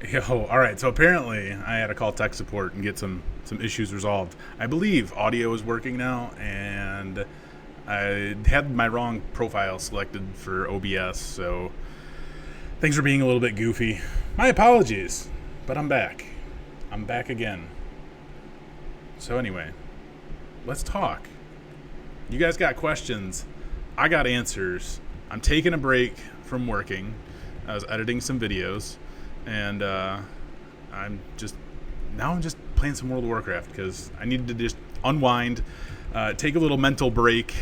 Yo, all right. So apparently, I had to call tech support and get some issues resolved. I believe audio is working now, and I had my wrong profile selected for OBS, so things are being a little bit goofy. My apologies, but I'm back. I'm back again. So anyway, let's talk. You guys got questions. I got answers. I'm taking a break from working. I was editing some videos, and I'm just playing some World of Warcraft because I needed to just unwind, take a little mental break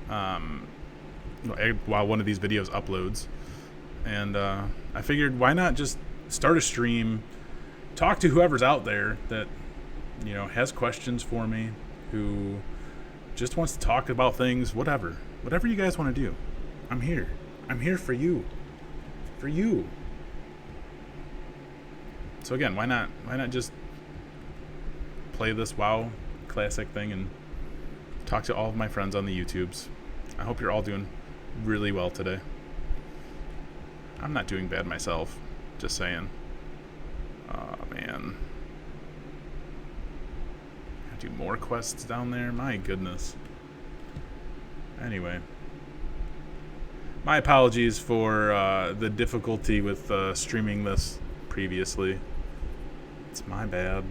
while one of these videos uploads, and I figured why not just start a stream, talk to whoever's out there that has questions for me, who just wants to talk about things, whatever you guys want to do. I'm here for you. So again, why not just play this WoW classic thing and talk to all of my friends on the YouTubes. I hope you're all doing really well today. I'm not doing bad myself, just saying. Oh man. I do more quests down there? My goodness. Anyway. My apologies for the difficulty with streaming this previously. It's my bad.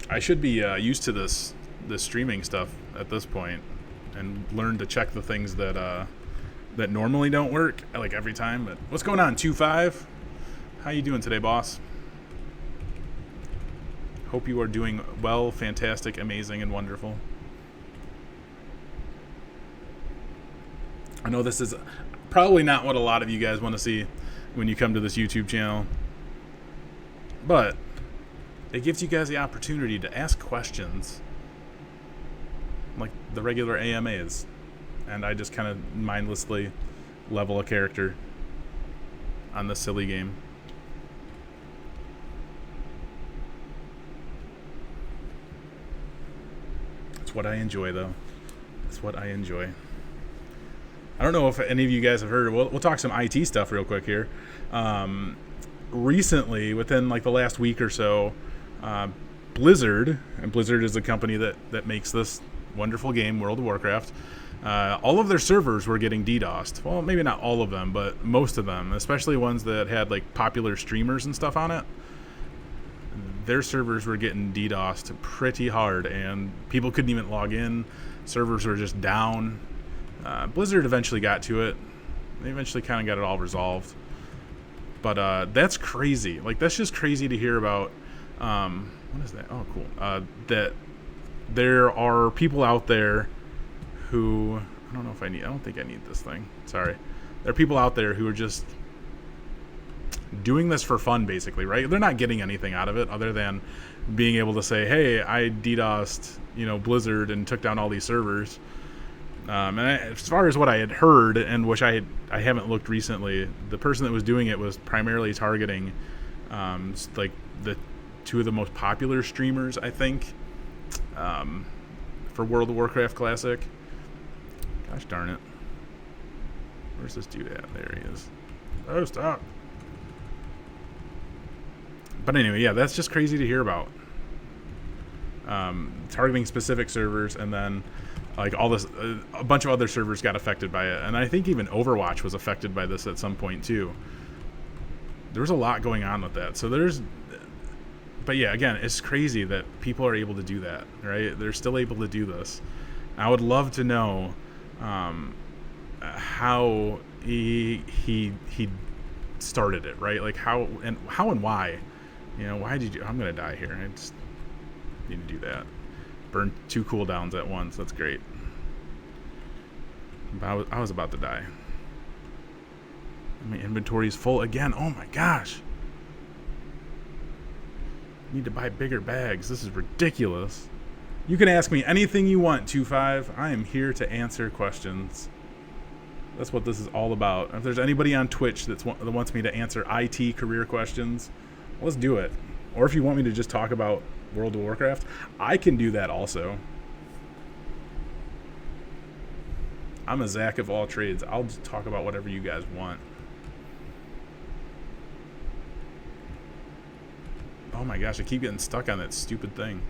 I should be used to this streaming stuff at this point and learn to check the things that normally don't work like every time. But what's going on, 2-5? How you doing today, boss? Hope you are doing well, fantastic, amazing, and wonderful. I know this is probably not what a lot of you guys want to see when you come to this YouTube channel, but it gives you guys the opportunity to ask questions like the regular AMAs, and I just kind of mindlessly level a character on this silly game. It's what I enjoy, though. It's what I enjoy. I don't know if any of you guys have heard. We'll talk some IT stuff real quick here. Recently, within like the last week or so, Blizzard, and Blizzard is the company that makes this wonderful game, World of Warcraft, all of their servers were getting DDoSed. Well, maybe not all of them, but most of them, especially ones that had like popular streamers and stuff on it. Their servers were getting DDoSed pretty hard, and people couldn't even log in. Servers were just down. Blizzard eventually got to it. They eventually kind of got it all resolved. But that's crazy. Like, that's just crazy to hear about. What is that? Oh, cool. That there are people out there who... I don't think I need this thing. Sorry. There are people out there who are just doing this for fun, basically, right? They're not getting anything out of it other than being able to say, hey, I DDoSed, Blizzard and took down all these servers. And as far as what I had heard, and which I haven't looked recently, the person that was doing it was primarily targeting like the two of the most popular streamers, I think, for World of Warcraft Classic. Gosh darn it. Where's this dude at? There he is. Oh, stop. But anyway, yeah, that's just crazy to hear about. Targeting specific servers, and then like all this, a bunch of other servers got affected by it, and I think even Overwatch was affected by this at some point too. There was a lot going on with that. But yeah, again, it's crazy that people are able to do that, right? They're still able to do this. I would love to know how he started it, right? Like how and why. Why did you? I'm gonna die here. I just need to do that. Burn 2 cooldowns at once. That's great. I was about to die. My inventory is full again. Oh my gosh. I need to buy bigger bags. This is ridiculous. You can ask me anything you want, 2-5. I am here to answer questions. That's what this is all about. If there's anybody on Twitch that wants me to answer IT career questions, let's do it. Or if you want me to just talk about World of Warcraft, I can do that also. I'm a Zach of all trades. I'll just talk about whatever you guys want. Oh my gosh, I keep getting stuck on that stupid thing.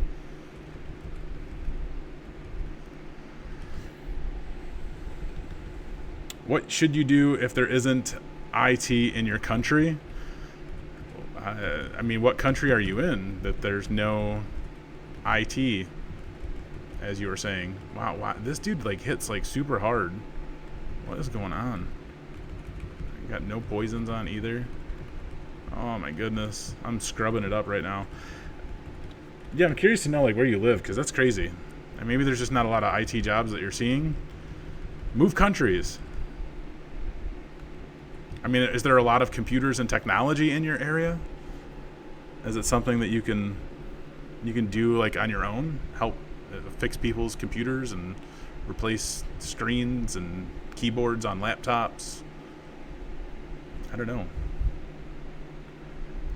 What should you do if there isn't IT in your country? I mean, what country are you in that there's no IT, as you were saying? Wow, this dude like hits like super hard. What is going on? I got no poisons on either. Oh my goodness, I'm scrubbing it up right now. Yeah, I'm curious to know like where you live, because that's crazy. And maybe there's just not a lot of IT jobs that you're seeing. Move countries. I mean, is there a lot of computers and technology in your area? Is it something that you can do like on your own? Help fix people's computers and replace screens and keyboards on laptops? I don't know.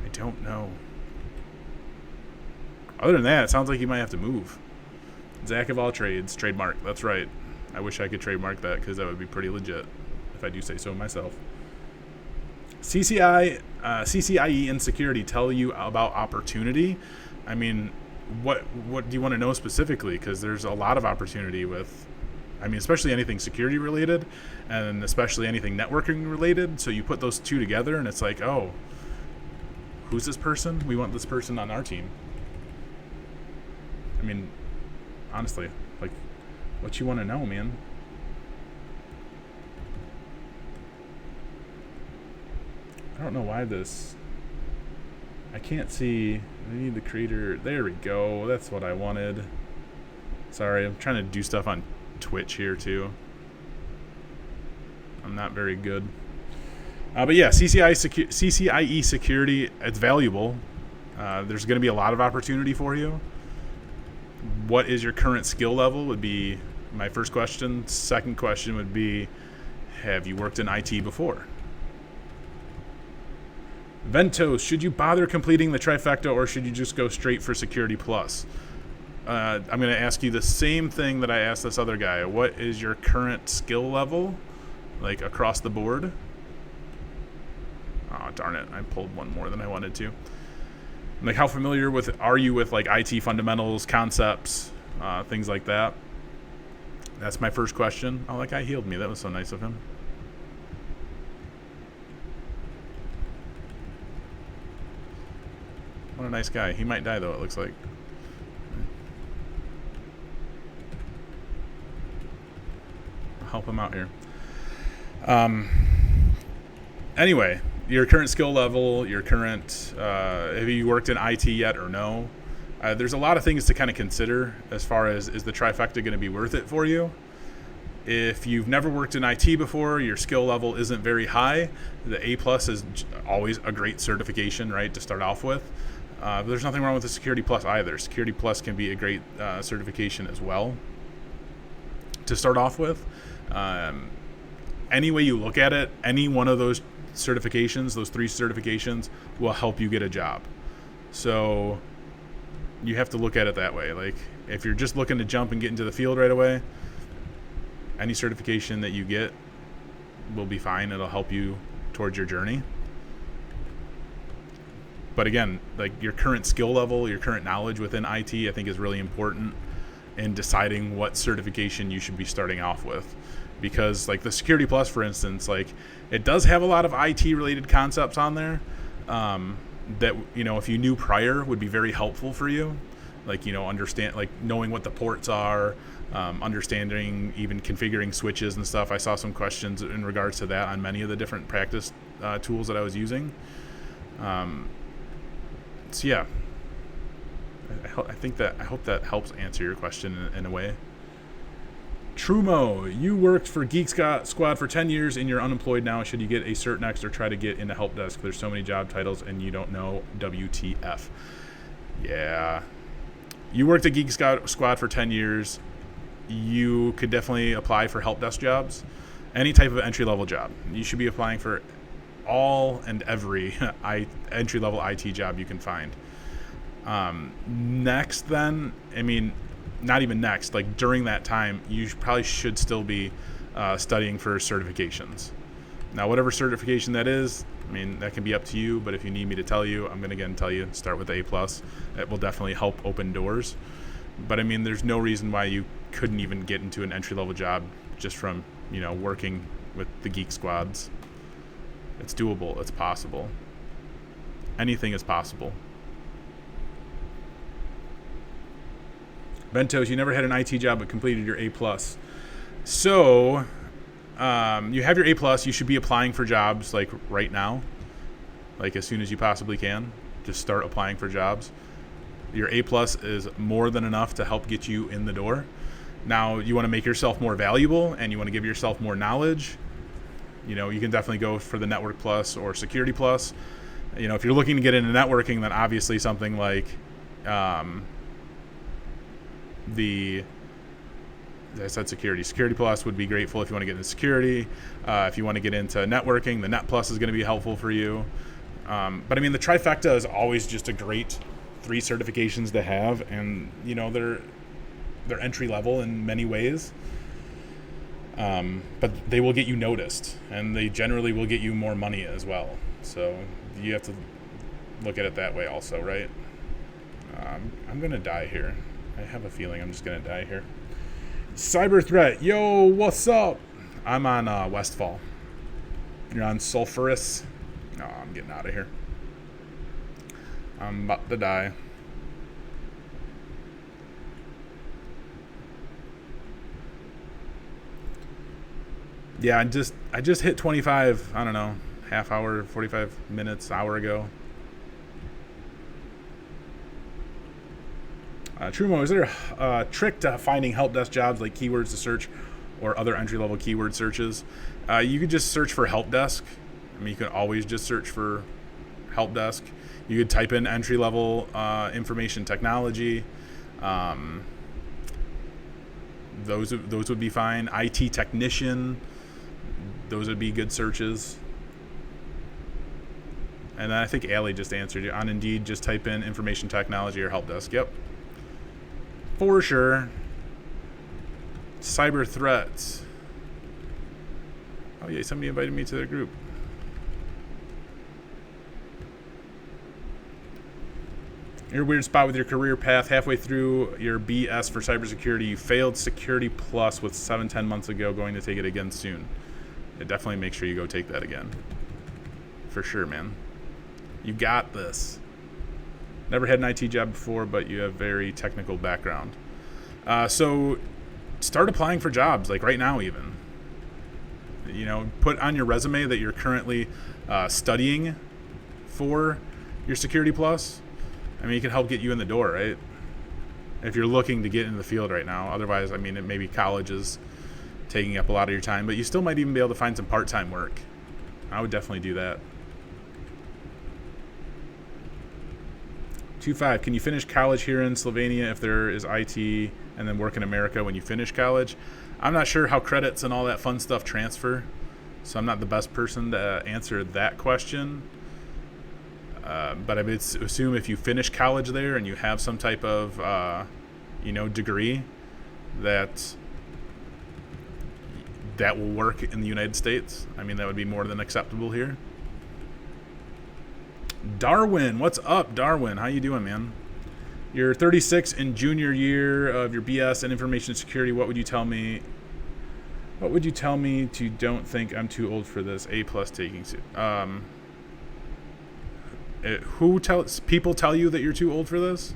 I don't know. Other than that, it sounds like you might have to move. Zach of all trades, trademark. That's right. I wish I could trademark that, because that would be pretty legit, if I do say so myself. CCIE and security tell you about opportunity. I mean, what do you want to know specifically? Because there's a lot of opportunity with, I mean, especially anything security related, and especially anything networking related. So you put those two together, and it's like, oh, who's this person? We want this person on our team. I mean, honestly, like, what you want to know, man? I don't know why this... I can't see... I need the creator... There we go. That's what I wanted. Sorry, I'm trying to do stuff on Twitch here, too. I'm not very good. But yeah, CCIE security, it's valuable. There's going to be a lot of opportunity for you. What is your current skill level would be my first question. Second question would be, have you worked in IT before? Ventos, should you bother completing the trifecta, or should you just go straight for Security Plus? I'm going to ask you the same thing that I asked this other guy. What is your current skill level, like across the board? Oh, darn it. I pulled one more than I wanted to. Like, how familiar are you with like IT fundamentals, concepts, things like that? That's my first question. Oh, that guy healed me. That was so nice of him. What a nice guy. He might die, though, it looks like. I'll help him out here. Anyway, your current skill level, your current... have you worked in IT yet or no? There's a lot of things to kind of consider as far as, is the trifecta going to be worth it for you? If you've never worked in IT before, your skill level isn't very high. The A+ is always a great certification, right, to start off with. But there's nothing wrong with the Security Plus either. Security Plus can be a great certification as well to start off with. Any way you look at it, any one of those certifications, those 3 certifications, will help you get a job. So you have to look at it that way. Like, if you're just looking to jump and get into the field right away, any certification that you get will be fine. It'll help you towards your journey. But again, like, your current skill level, your current knowledge within IT, I think is really important in deciding what certification you should be starting off with. Because like the Security Plus, for instance, like, it does have a lot of IT related concepts on there that, you know, if you knew prior would be very helpful for you. Like, you know, understand, like, knowing what the ports are, understanding even configuring switches and stuff. I saw some questions in regards to that on many of the different practice tools that I was using. So yeah, I hope that helps answer your question in a way. Trumo, you worked for Geek Squad for 10 years and you're unemployed now. Should you get a cert next or try to get into help desk? There's so many job titles and you don't know. WTF. Yeah. You worked at Geek Squad for 10 years. You could definitely apply for help desk jobs. Any type of entry-level job. You should be applying for all and every entry-level IT job you can find. Next then, I mean, not even next, like during that time, you probably should still be studying for certifications. Now, whatever certification that is, I mean, that can be up to you, but if you need me to tell you, I'm going to again tell you, start with A+. It will definitely help open doors. But I mean, there's no reason why you couldn't even get into an entry-level job just from, working with the geek squads. It's doable. It's possible. Anything is possible. Bentos, you never had an IT job but completed your A+. So, you have your A+, you should be applying for jobs like right now. Like as soon as you possibly can. Just start applying for jobs. Your A+ is more than enough to help get you in the door. Now, you want to make yourself more valuable and you want to give yourself more knowledge. You can definitely go for the Network Plus or Security Plus. If you're looking to get into networking, then obviously something like I said security. Security Plus would be grateful if you want to get into security. If you want to get into networking, the Net Plus is going to be helpful for you. But I mean, the trifecta is always just a great 3 certifications to have, and they're entry level in many ways. But they will get you noticed, and they generally will get you more money as well. So you have to look at it that way also, right? I'm going to die here. I have a feeling I'm just going to die here. Cyber threat. Yo, what's up? I'm on Westfall. You're on Sulphurous. No, I'm getting out of here. I'm about to die. Yeah, I just hit 25, I don't know, half hour, 45 minutes, hour ago. Trumo, is there a trick to finding help desk jobs like keywords to search or other entry-level keyword searches? You could just search for help desk. I mean, you can always just search for help desk. You could type in entry-level information technology. Those would be fine. IT technician. Those would be good searches. And then I think Allie just answered you. On Indeed, just type in information technology or help desk. Yep. For sure. Cyber threats. Oh yeah, somebody invited me to their group. You're in a weird spot with your career path. Halfway through your BS for cybersecurity, you failed Security Plus with 7-10 months ago, going to take it again soon. Yeah, definitely make sure you go take that again. For sure, man. You got this. Never had an IT job before, but you have very technical background. So start applying for jobs, like right now even. Put on your resume that you're currently studying for your Security Plus. I mean, it can help get you in the door, right? If you're looking to get into the field right now. Otherwise, I mean, it maybe college is taking up a lot of your time, but you still might even be able to find some part-time work. I would definitely do that. 2.5, can you finish college here in Slovenia if there is IT and then work in America when you finish college? I'm not sure how credits and all that fun stuff transfer, so I'm not the best person to answer that question. But I would assume if you finish college there and you have some type of, degree, that will work in the United States. I mean, that would be more than acceptable here. Darwin, what's up, Darwin? How you doing, man? You're 36 in junior year of your BS and information security. What would you tell me? What would you tell me to don't think I'm too old for this? A+ taking suit. People tell you that you're too old for this?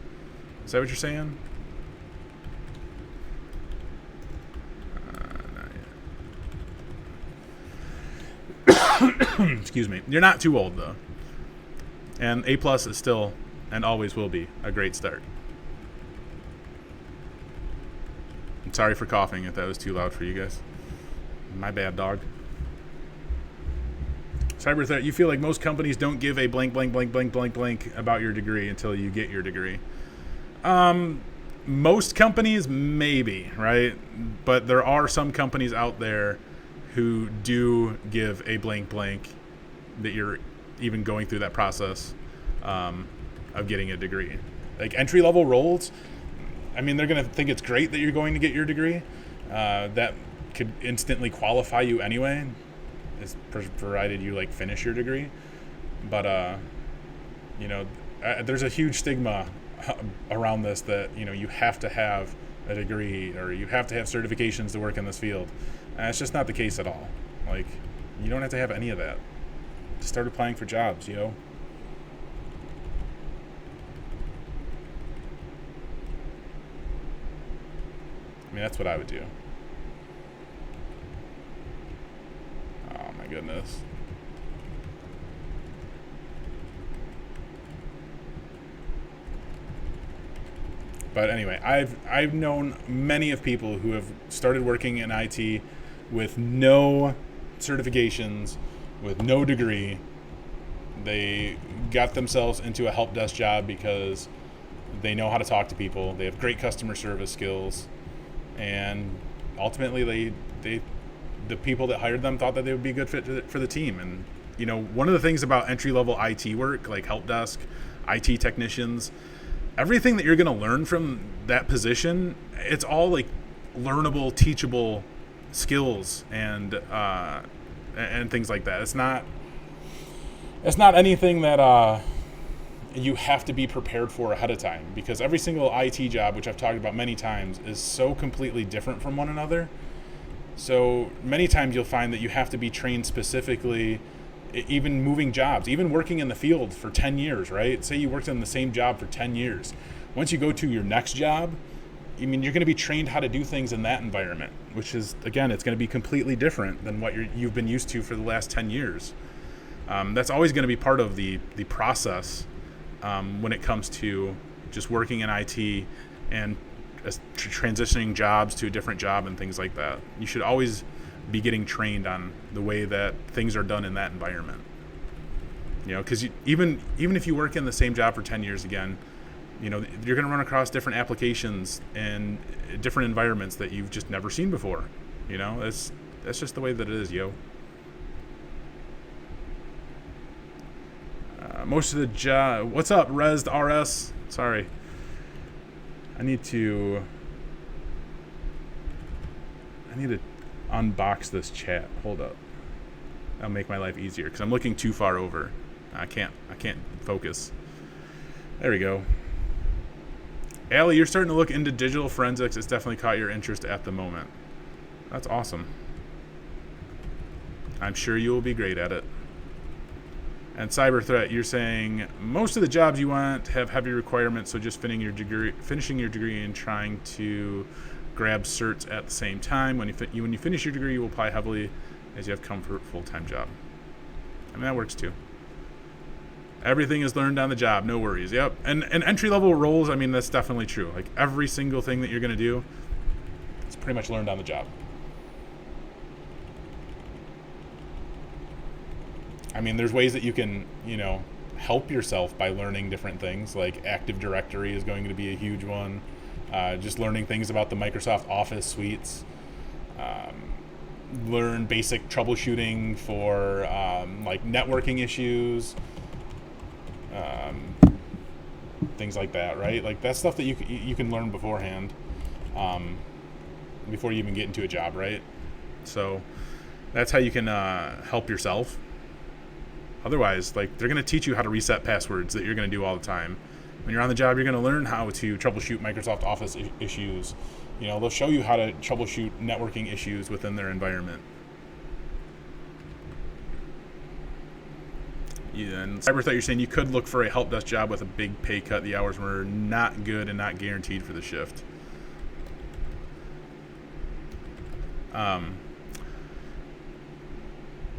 Is that what you're saying? Excuse me. You're not too old, though. And A+ is still, and always will be, a great start. I'm sorry for coughing if that was too loud for you guys. My bad, dog. Cyber threat, you feel like most companies don't give a blank, blank, blank, blank, blank, blank about your degree until you get your degree. Most companies, maybe, right? But there are some companies out there who do give a blank, blank that you're even going through that process of getting a degree. Like entry-level roles, I mean, they're going to think it's great that you're going to get your degree. That could instantly qualify you anyway. provided you like finish your degree. But there's a huge stigma around this that you have to have a degree or you have to have certifications to work in this field. And it's just not the case at all. Like, you don't have to have any of that. Just start applying for jobs, I mean, that's what I would do. Oh my goodness. But anyway, I've known many of people who have started working in IT with no certifications, with no degree. They got themselves into a help desk job because they know how to talk to people. They have great customer service skills, and ultimately the people that hired them thought that they would be a good fit for the team. And one of the things about entry-level IT work, like help desk, IT technicians, everything that you're going to learn from that position, it's all like learnable, teachable skills and things like that. It's not anything that you have to be prepared for ahead of time, because every single IT job, which I've talked about many times, is so completely different from one another. So many times you'll find that you have to be trained specifically, even moving jobs, even working in the field for 10 years, right? Say you worked in the same job for 10 years. Once you go to your next job, you're going to be trained how to do things in that environment, which is, again, it's going to be completely different than what you've been used to for the last 10 years. That's always going to be part of the process when it comes to just working in IT and transitioning jobs to a different job and things like that. You should always be getting trained on the way that things are done in that environment. Because even if you work in the same job for 10 years again, you're going to run across different applications and different environments that you've just never seen before. That's just the way that it is, most of the job. What's up, Resd RS? Sorry. I need to unbox this chat. Hold up. That'll make my life easier because I'm looking too far over. I can't focus. There we go. Allie, you're starting to look into digital forensics. It's definitely caught your interest at the moment. That's awesome. I'm sure you will be great at it. And Cyber Threat, you're saying most of the jobs you want have heavy requirements, so just finishing your degree and trying to grab certs at the same time. When you finish your degree, you will apply heavily as you have comfort full-time job. I mean, that works too. Everything is learned on the job, no worries. Yep. And entry-level roles, I mean, that's definitely true. Like every single thing that you're going to do, it's pretty much learned on the job. I mean, there's ways that you can, help yourself by learning different things. Like Active Directory is going to be a huge one. Just learning things about the Microsoft Office suites. Learn basic troubleshooting for like networking issues. Things like that, right? Like that's stuff that you can learn beforehand, before you even get into a job, right? So that's how you can help yourself. Otherwise, like they're going to teach you how to reset passwords that you're going to do all the time. When you're on the job, you're going to learn how to troubleshoot Microsoft Office issues. They'll show you how to troubleshoot networking issues within their environment. Yeah, and Cyberthreat, you're saying you could look for a help desk job with a big pay cut. The hours were not good and not guaranteed for the shift.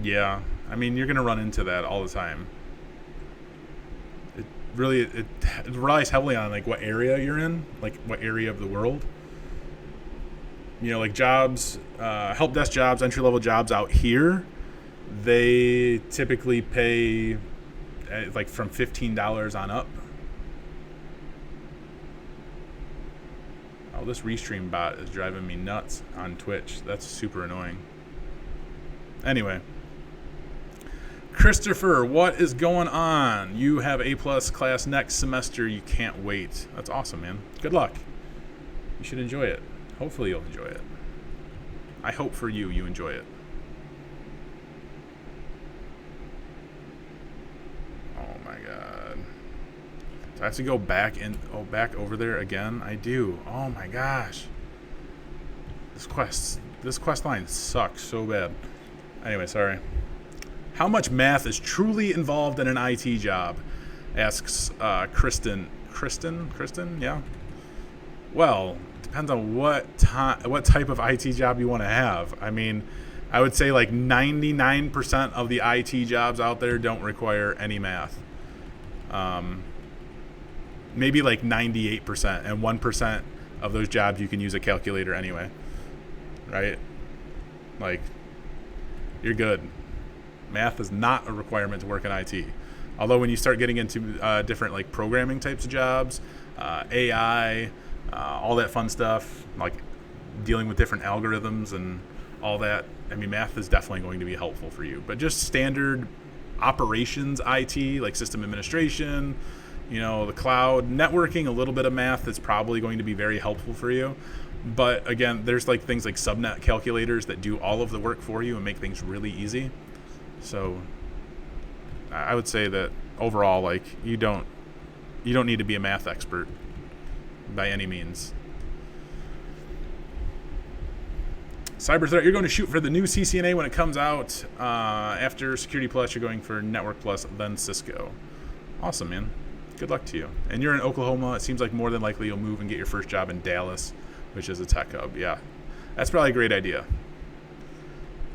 Yeah, I mean, you're going to run into that all the time. It relies heavily on like what area you're in, like what area of the world. Like jobs, help desk jobs, entry-level jobs out here, they typically pay like from $15 on up. Oh, this Restream bot is driving me nuts on Twitch. That's super annoying. Anyway. Christopher, what is going on? You have A+ class next semester. You can't wait. That's awesome, man. Good luck. You should enjoy it. Hopefully you'll enjoy it. I hope for you enjoy it. Do I have to go back back over there again? I do. Oh my gosh. This quest line sucks so bad. Anyway, sorry. How much math is truly involved in an IT job? Asks Kristen. Kristen? Yeah. Well, depends on what type of IT job you want to have. I mean, I would say like 99% of the IT jobs out there don't require any math. Maybe like 98%, and 1% of those jobs you can use a calculator anyway. Right? Like, you're good. Math is not a requirement to work in IT. Although when you start getting into different like programming types of jobs, AI, all that fun stuff, like dealing with different algorithms and all that, I mean, math is definitely going to be helpful for you. But just standard operations IT, like system administration, the cloud, networking, a little bit of math is probably going to be very helpful for you. But again, there's like things like subnet calculators that do all of the work for you and make things really easy. So I would say that overall, like, you don't need to be a math expert by any means. Cyber Threat, you're going to shoot for the new CCNA when it comes out. After Security Plus, you're going for Network Plus, then Cisco. Awesome, man. Good luck to you. And you're in Oklahoma. It seems like more than likely you'll move and get your first job in Dallas, which is a tech hub. Yeah, that's probably a great idea.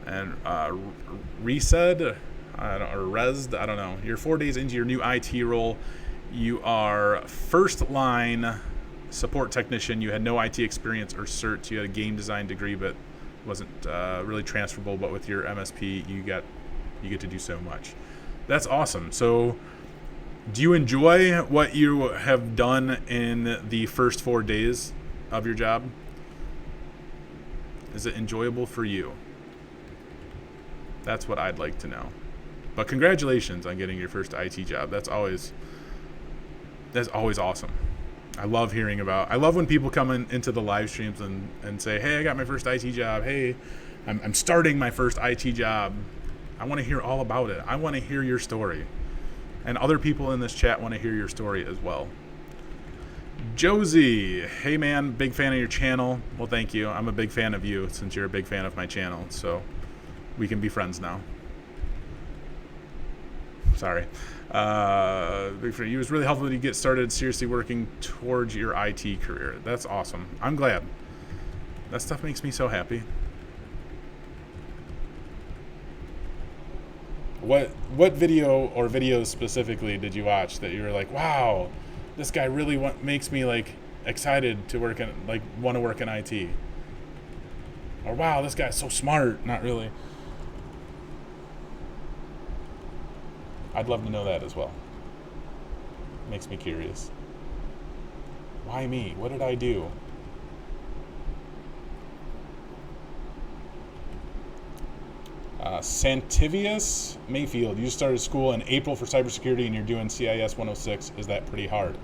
And Resed, I don't know. You're 4 days into your new IT role. You are first line support technician. You had no IT experience or certs. You had a game design degree, but wasn't really transferable. But with your MSP, you get to do so much. That's awesome. So, do you enjoy what you have done in the first 4 days of your job? Is it enjoyable for you? That's what I'd like to know. But congratulations on getting your first IT job. That's always awesome. I love when people come into the live streams and say, hey, I got my first IT job. Hey, I'm starting my first IT job. I want to hear all about it. I want to hear your story. And other people in this chat want to hear your story as well. Josie, hey man, big fan of your channel. Well, thank you. I'm a big fan of you since you're a big fan of my channel. So we can be friends now. Sorry. It was really helpful that you get started seriously working towards your IT career. That's awesome. I'm glad. That stuff makes me so happy. What video or videos specifically did you watch that you were like, wow, this guy really makes me like excited to want to work in IT? Or wow, this guy's so smart. Not really. I'd love to know that as well. Makes me curious. Why me? What did I do? Santivius Mayfield, you started school in April for cybersecurity and you're doing CIS 106. Is that pretty hard?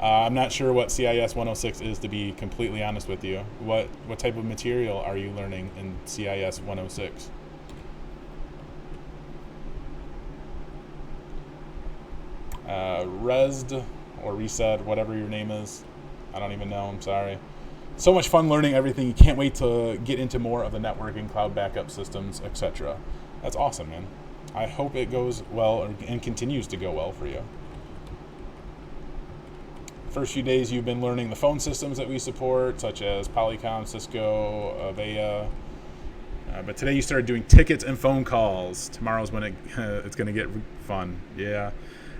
I'm not sure what CIS 106 is, to be completely honest with you. What type of material are you learning in CIS 106? Resd or Reset, whatever your name is. I don't even know. I'm sorry. So much fun learning everything. You can't wait to get into more of the networking, cloud backup systems, etc. That's awesome, man. I hope it goes well and continues to go well for you. First few days you've been learning the phone systems that we support, such as Polycom, Cisco, Avaya. But today you started doing tickets and phone calls. Tomorrow's when it's going to get fun. Yeah.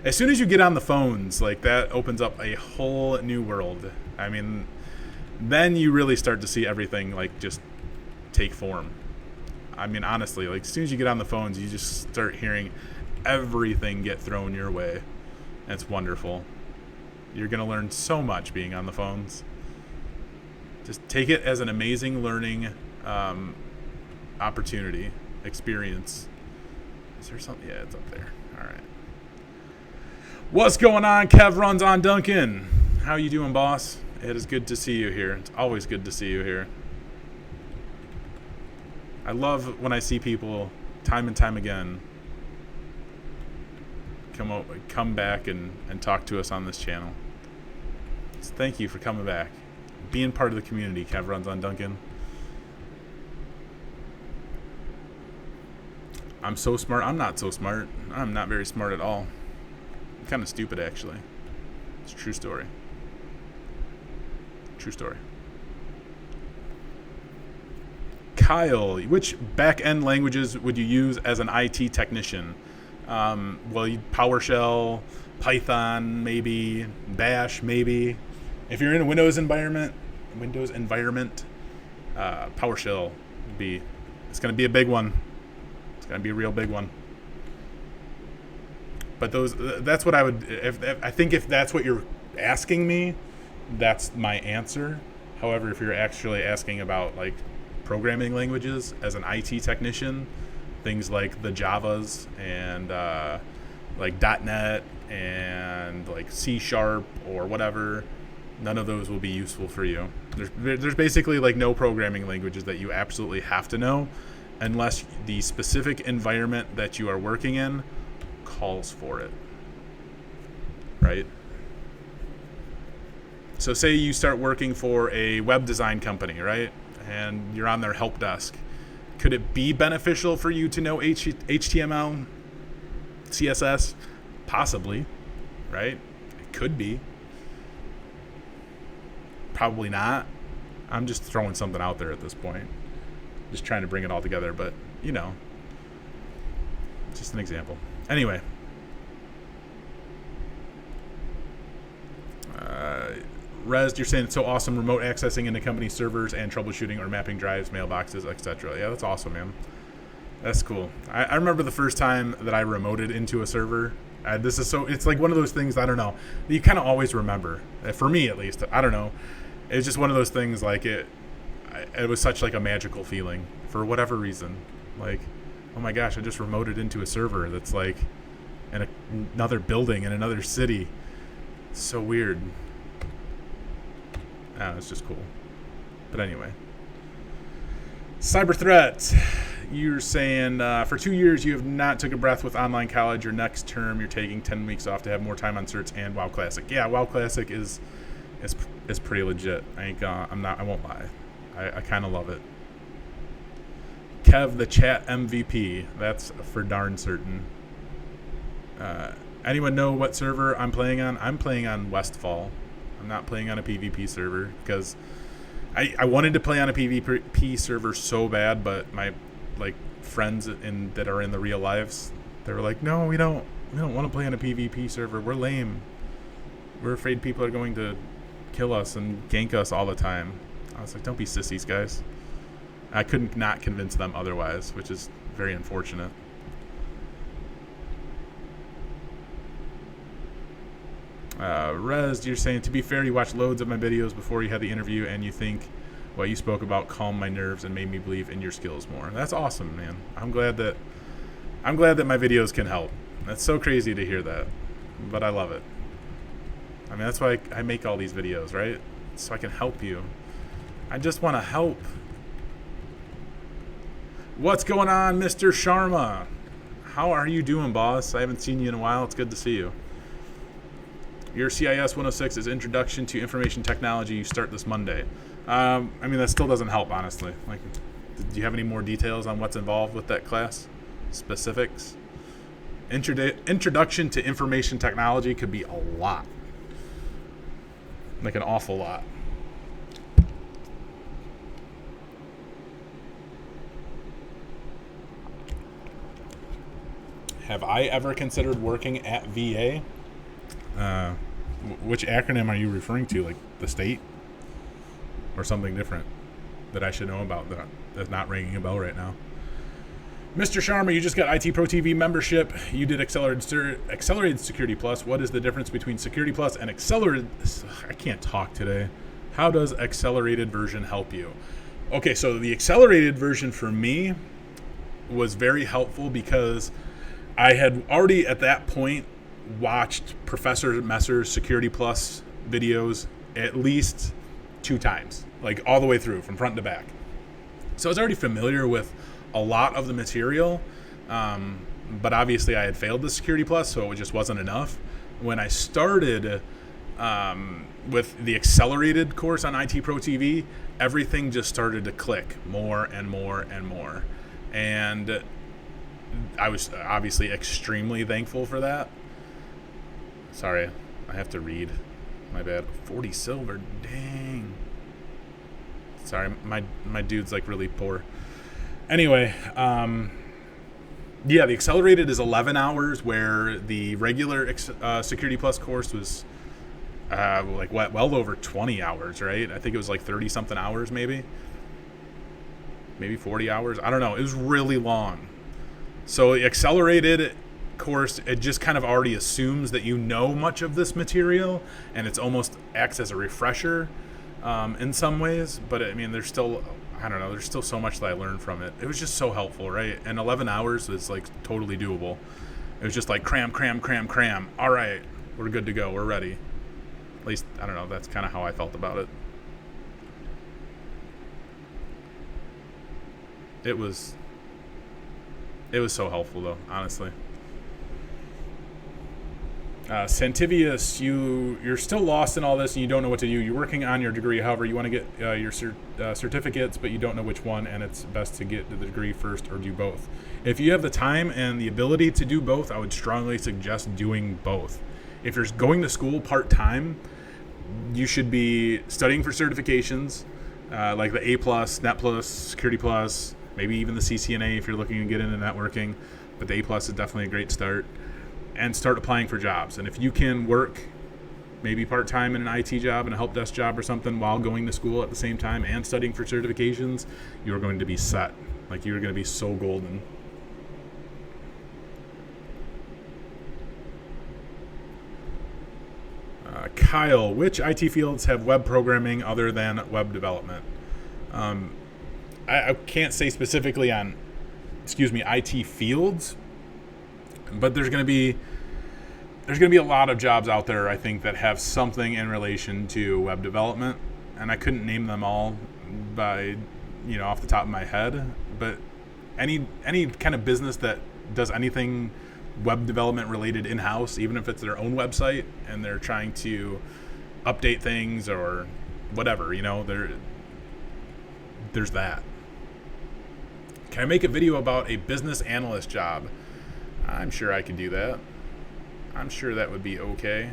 As soon as you get on the phones, like, that opens up a whole new world. I mean, then you really start to see everything like just take form. I mean, honestly, like, as soon as you get on the phones, you just start hearing everything get thrown your way. And it's wonderful. You're going to learn so much being on the phones. Just take it as an amazing learning opportunity, experience. Is there something? Yeah, it's up there. All right. What's going on? Kev runs on Duncan. How you doing, boss? It is good to see you here. It's always good to see you here. I love when I see people time and time again come back and talk to us on this channel. So thank you for coming back, being part of the community. Kev runs on Duncan. I'm so smart. I'm not so smart. I'm not very smart at all. I'm kind of stupid, actually. It's a true story. True story. Kyle, which back-end languages would you use as an IT technician? Well, PowerShell, Python, maybe Bash, maybe. If you're in a Windows environment, PowerShell would be. It's going to be a big one. It's going to be a real big one. But that's what I would. I think if that's what you're asking me, that's my answer. However, if you're actually asking about like programming languages as an IT technician, things like the Javas and like .NET and like C# or whatever, none of those will be useful for you. There's basically like no programming languages that you absolutely have to know unless the specific environment that you are working in calls for it, right? So say you start working for a web design company, right? And you're on their help desk. Could it be beneficial for you to know HTML, CSS? Possibly, right? It could be. Probably not. I'm just throwing something out there at this point. Just trying to bring it all together, but, you know, just an example. Anyway. Rez, you're saying it's so awesome, remote accessing into company servers and troubleshooting or mapping drives, mailboxes, etc. Yeah, that's awesome, man. That's cool. I remember the first time that I remoted into a server. It's like one of those things, I don't know, you kind of always remember. For me, at least. I don't know. It's just one of those things, like, it was such, like, a magical feeling for whatever reason. Like, oh my gosh, I just remoted into a server that's, like, in another building in another city. It's so weird. It's just cool. But anyway. Cyber threat. You're saying for 2 years you have not took a breath with online college. Your next term you're taking 10 weeks off to have more time on certs and WoW Classic. Yeah, WoW Classic is pretty legit. I won't lie. I kind of love it. Kev, the chat MVP. That's for darn certain. Anyone know what server I'm playing on? I'm playing on Westfall. I'm not playing on a PvP server because I wanted to play on a PvP server so bad, but my like friends that are in the real lives, they were like, no, we don't want to play on a PvP server. We're lame. We're afraid people are going to kill us and gank us all the time. I was like, don't be sissies, guys. I couldn't not convince them otherwise, which is very unfortunate. Rez, you're saying, to be fair, you watched loads of my videos before you had the interview, and you think what you spoke about calmed my nerves and made me believe in your skills more. That's awesome, man. I'm glad that my videos can help. That's so crazy to hear that, but I love it. I mean, that's why I make all these videos, right? So I can help you. I just want to help. What's going on, Mr. Sharma? How are you doing, boss? I haven't seen you in a while. It's good to see you. Your CIS 106 is Introduction to Information Technology. You start this Monday. I mean, that still doesn't help, honestly. Like, do you have any more details on what's involved with that class? Specifics? Introduction to Information Technology could be a lot. Like an awful lot. Have I ever considered working at VA? Which acronym are you referring to? Like the state? Or something different that I should know about that's not ringing a bell right now? Mr. Sharma, you just got IT Pro TV membership. You did Accelerated Security Plus. What is the difference between Security Plus and Accelerated? I can't talk today. How does Accelerated version help you? Okay, so the Accelerated version for me was very helpful because I had already at that point watched Professor Messer's Security Plus videos at least 2 times, like all the way through from front to back. So I was already familiar with a lot of the material, but obviously I had failed the Security Plus, so it just wasn't enough. When I started with the accelerated course on IT Pro TV, everything just started to click more and more and more. And I was obviously extremely thankful for that. Sorry, I have to read. My bad. 40 silver, dang. Sorry, my dude's like really poor. Anyway, yeah, the accelerated is 11 hours, where the regular Security Plus course was like well over 20 hours, right? I think it was like 30 something hours, maybe 40 hours. I don't know. It was really long. So the accelerated course, it just kind of already assumes that you know much of this material, and it's almost acts as a refresher in some ways. But I mean, there's still so much that I learned from it. It was just so helpful, right? And 11 hours is like totally doable. It was just like cram. All right, we're good to go. We're ready. At least, I don't know, that's kind of how I felt about it. It was so helpful, though, honestly. Santivius, you're still lost in all this and you don't know what to do. You're working on your degree. However, you want to get your certificates, but you don't know which one, and it's best to get the degree first or do both. If you have the time and the ability to do both, I would strongly suggest doing both. If you're going to school part-time, you should be studying for certifications like the A+, Net+, Security Plus, maybe even the CCNA if you're looking to get into networking. But the A+ is definitely a great start. And start applying for jobs. And if you can work maybe part-time in an IT job and a help desk job or something while going to school at the same time and studying for certifications, you're going to be set. Like, you're going to be so golden. Kyle, which IT fields have web programming other than web development? I can't say specifically on, IT fields, but there's going to be a lot of jobs out there, I think, that have something in relation to web development, and I couldn't name them all by, off the top of my head, but any kind of business that does anything web development related in-house, even if it's their own website and they're trying to update things or whatever, there's that. Can I make a video about a business analyst job? I'm sure I could do that. I'm sure that would be okay.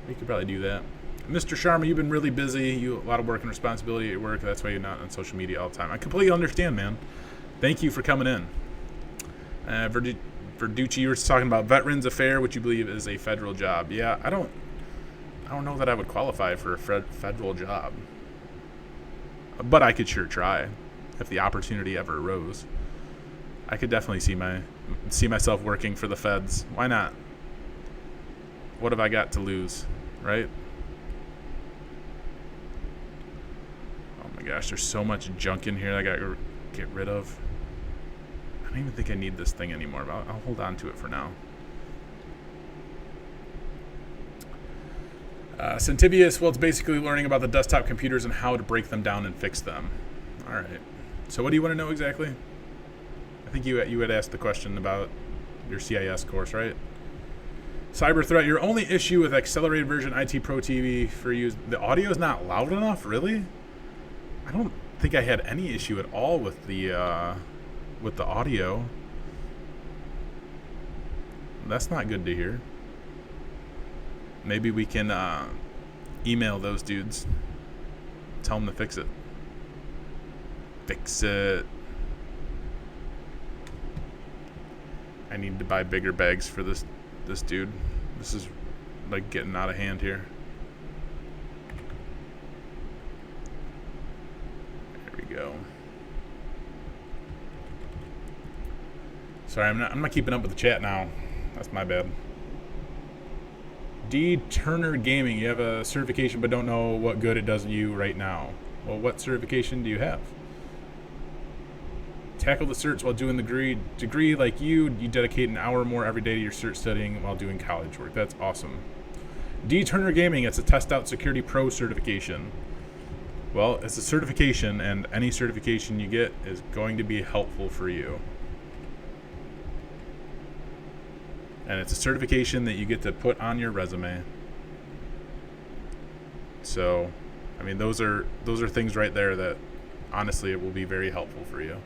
We could probably do that. Mr. Sharma, you've been really busy. A lot of work and responsibility at work. That's why you're not on social media all the time. I completely understand, man. Thank you for coming in. Verducci, you were talking about Veterans Affair, which you believe is a federal job. Yeah, I don't know that I would qualify for a federal job, but I could sure try if the opportunity ever arose. I could definitely see myself working for the feds. Why not? What have I got to lose, right? Oh my gosh, there's so much junk in here that I got to get rid of. I don't even think I need this thing anymore, but I'll hold on to it for now. Centivius, well, it's basically learning about the desktop computers and how to break them down and fix them. All right. So what do you want to know exactly? I think you had asked the question about your CIS course, right? Cyber threat, your only issue with accelerated version IT Pro TV for you, the audio is not loud enough, really? I don't think I had any issue at all with the audio. That's not good to hear. Maybe we can email those dudes. Tell them to fix it. Fix it. I need to buy bigger bags for this dude. This is like getting out of hand here. There we go. Sorry, I'm not keeping up with the chat now. That's my bad. D. Turner Gaming, you have a certification but don't know what good it does you right now. Well, what certification do you have? Tackle the certs while doing the degree like you dedicate an hour more every day to your cert studying while doing college work. That's awesome. D. Turner Gaming, it's a test out Security Pro certification. Well, it's a certification, and any certification you get is going to be helpful for you. And it's a certification that you get to put on your resume. So, I mean, those are things right there that, honestly, it will be very helpful for you.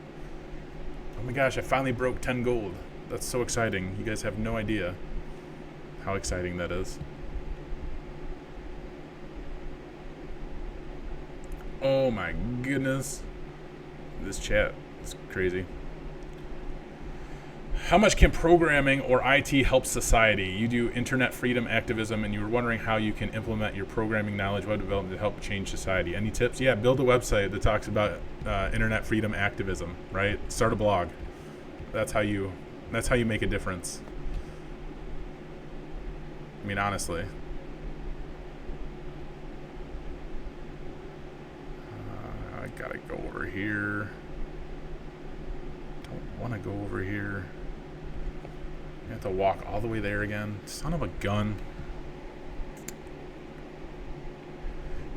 Oh my gosh, I finally broke 10 gold. That's so exciting. You guys have no idea how exciting that is. Oh my goodness. This chat is crazy. How much can programming or IT help society? You do internet freedom activism, and you were wondering how you can implement your programming knowledge, web development to help change society. Any tips? Yeah, build a website that talks about internet freedom activism, right? Start a blog. That's how you make a difference. I mean, honestly. I gotta go over here. Don't want to go over here. I have to walk all the way there again. Son of a gun.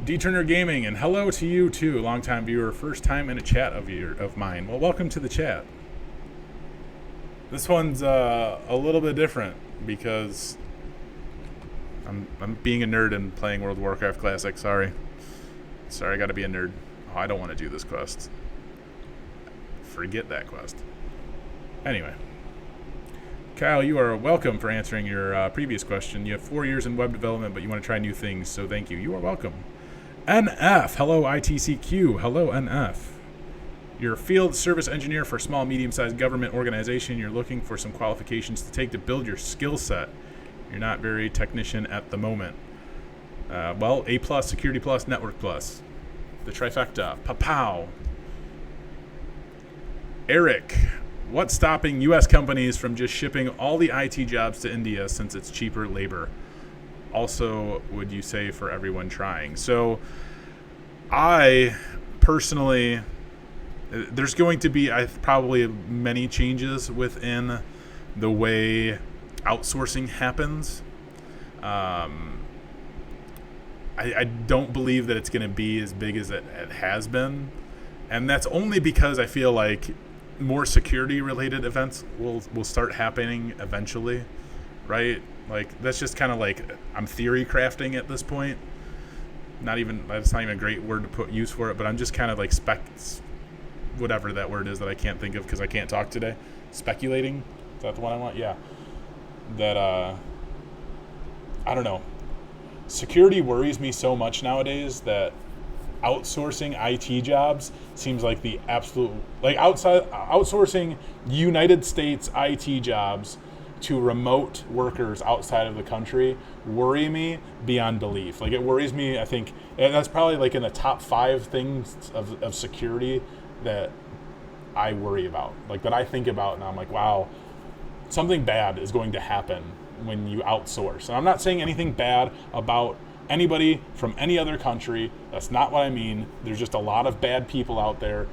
D Turner Gaming, and hello to you too, longtime viewer, first time in a chat of mine. Well, welcome to the chat. This one's a little bit different because I'm being a nerd and playing World of Warcraft Classic. Sorry, I gotta be a nerd. Oh, I don't want to do this quest. Forget that quest. Anyway. Kyle, you are welcome for answering your previous question. You have 4 years in web development, but you want to try new things, so thank you. You are welcome. NF, hello ITCQ, hello NF. You're a field service engineer for a small, medium-sized government organization. You're looking for some qualifications to take to build your skill set. You're not very technician at the moment. Well, A+, Security Plus, Network Plus. The trifecta. Pa-pow. Eric. What's stopping U.S. companies from just shipping all the IT jobs to India since it's cheaper labor? Also, would you say for everyone trying? So, I personally, there's going to be probably many changes within the way outsourcing happens. I don't believe that it's going to be as big as it has been. And that's only because I feel like more security related events will start happening eventually, right? Like, that's just kind of like, I'm theory crafting at this point. That's not even a great word to use for it, but I'm just kind of like whatever that word is that I can't think of because I can't talk today. Speculating? Is that the one I want? Yeah. That, I don't know. Security worries me so much nowadays that outsourcing IT jobs seems like the absolute, like outsourcing United States IT jobs to remote workers outside of the country worry me beyond belief. Like, it worries me. I think that's probably like in the top 5 things of security that I worry about, like that I think about, and I'm like, wow, something bad is going to happen when you outsource. And I'm not saying anything bad about anybody from any other country. That's not what I mean. There's just a lot of bad people out there.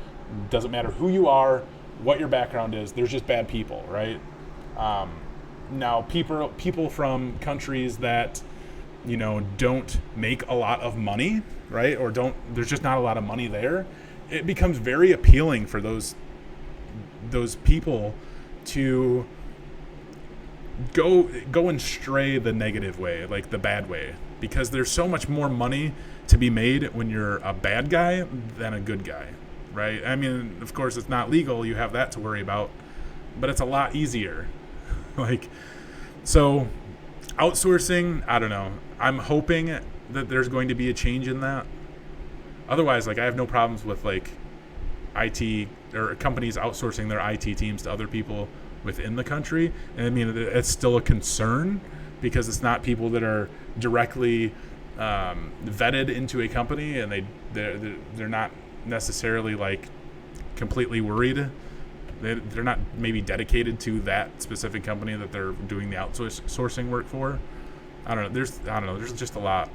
Doesn't matter who you are, what your background is. There's just bad people, right? Now, people from countries that, don't make a lot of money, right? Or there's just not a lot of money there. It becomes very appealing for those people to go and stray the negative way, like the bad way, because there's so much more money to be made when you're a bad guy than a good guy, right? I mean, of course, it's not legal. You have that to worry about, but it's a lot easier. So outsourcing, I don't know. I'm hoping that there's going to be a change in that. Otherwise, I have no problems with IT or companies outsourcing their IT teams to other people within the country. And I mean, it's still a concern because it's not people that are directly vetted into a company, and they're not necessarily completely worried. They're not maybe dedicated to that specific company that they're doing the outsourcing work for. I don't know. There's just a lot.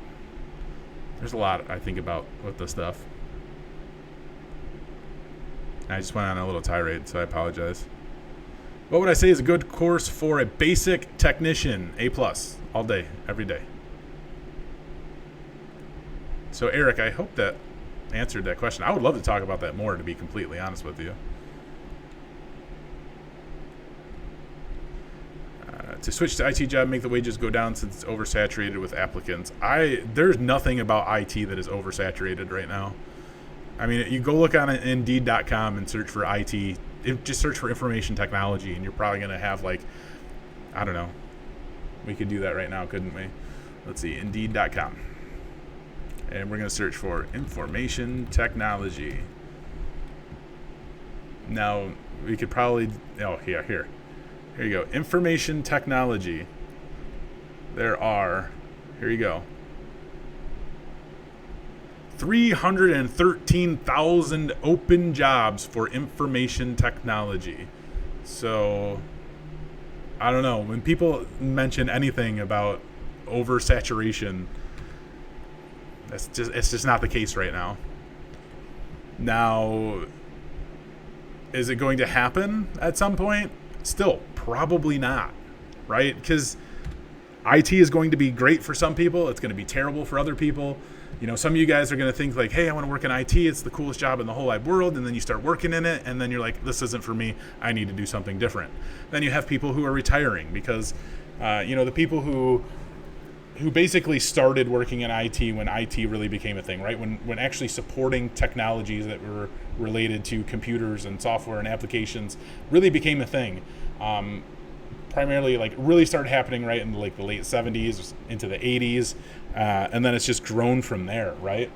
There's a lot I think about with this stuff. I just went on a little tirade, so I apologize. What would I say is a good course for a basic technician? A+, all day, every day. So Eric, I hope that answered that question. I would love to talk about that more, to be completely honest with you. To switch to IT job, make the wages go down since it's oversaturated with applicants. There's nothing about IT that is oversaturated right now. I mean, you go look on Indeed.com and search for IT. Just search for information technology, and you're probably going to have, like, I don't know. We could do that right now, couldn't we? Let's see, Indeed.com. And we're going to search for information technology. Now, we could probably... Oh, yeah, here. Here you go. Information technology. There are... Here you go. 313,000 open jobs for information technology. So, I don't know. When people mention anything about oversaturation, it's just not the case right now. Now, is it going to happen at some point? Still, probably not, right? Because IT is going to be great for some people. It's going to be terrible for other people. You know, some of you guys are going to think like, hey, I want to work in IT. It's the coolest job in the whole wide world. And then you start working in it. And then you're like, this isn't for me. I need to do something different. Then you have people who are retiring because, the people who basically started working in IT when IT really became a thing, right? When actually supporting technologies that were related to computers and software and applications really became a thing. Primarily, like, really started happening right in like the late 70s into the 80s, and then it's just grown from there, right?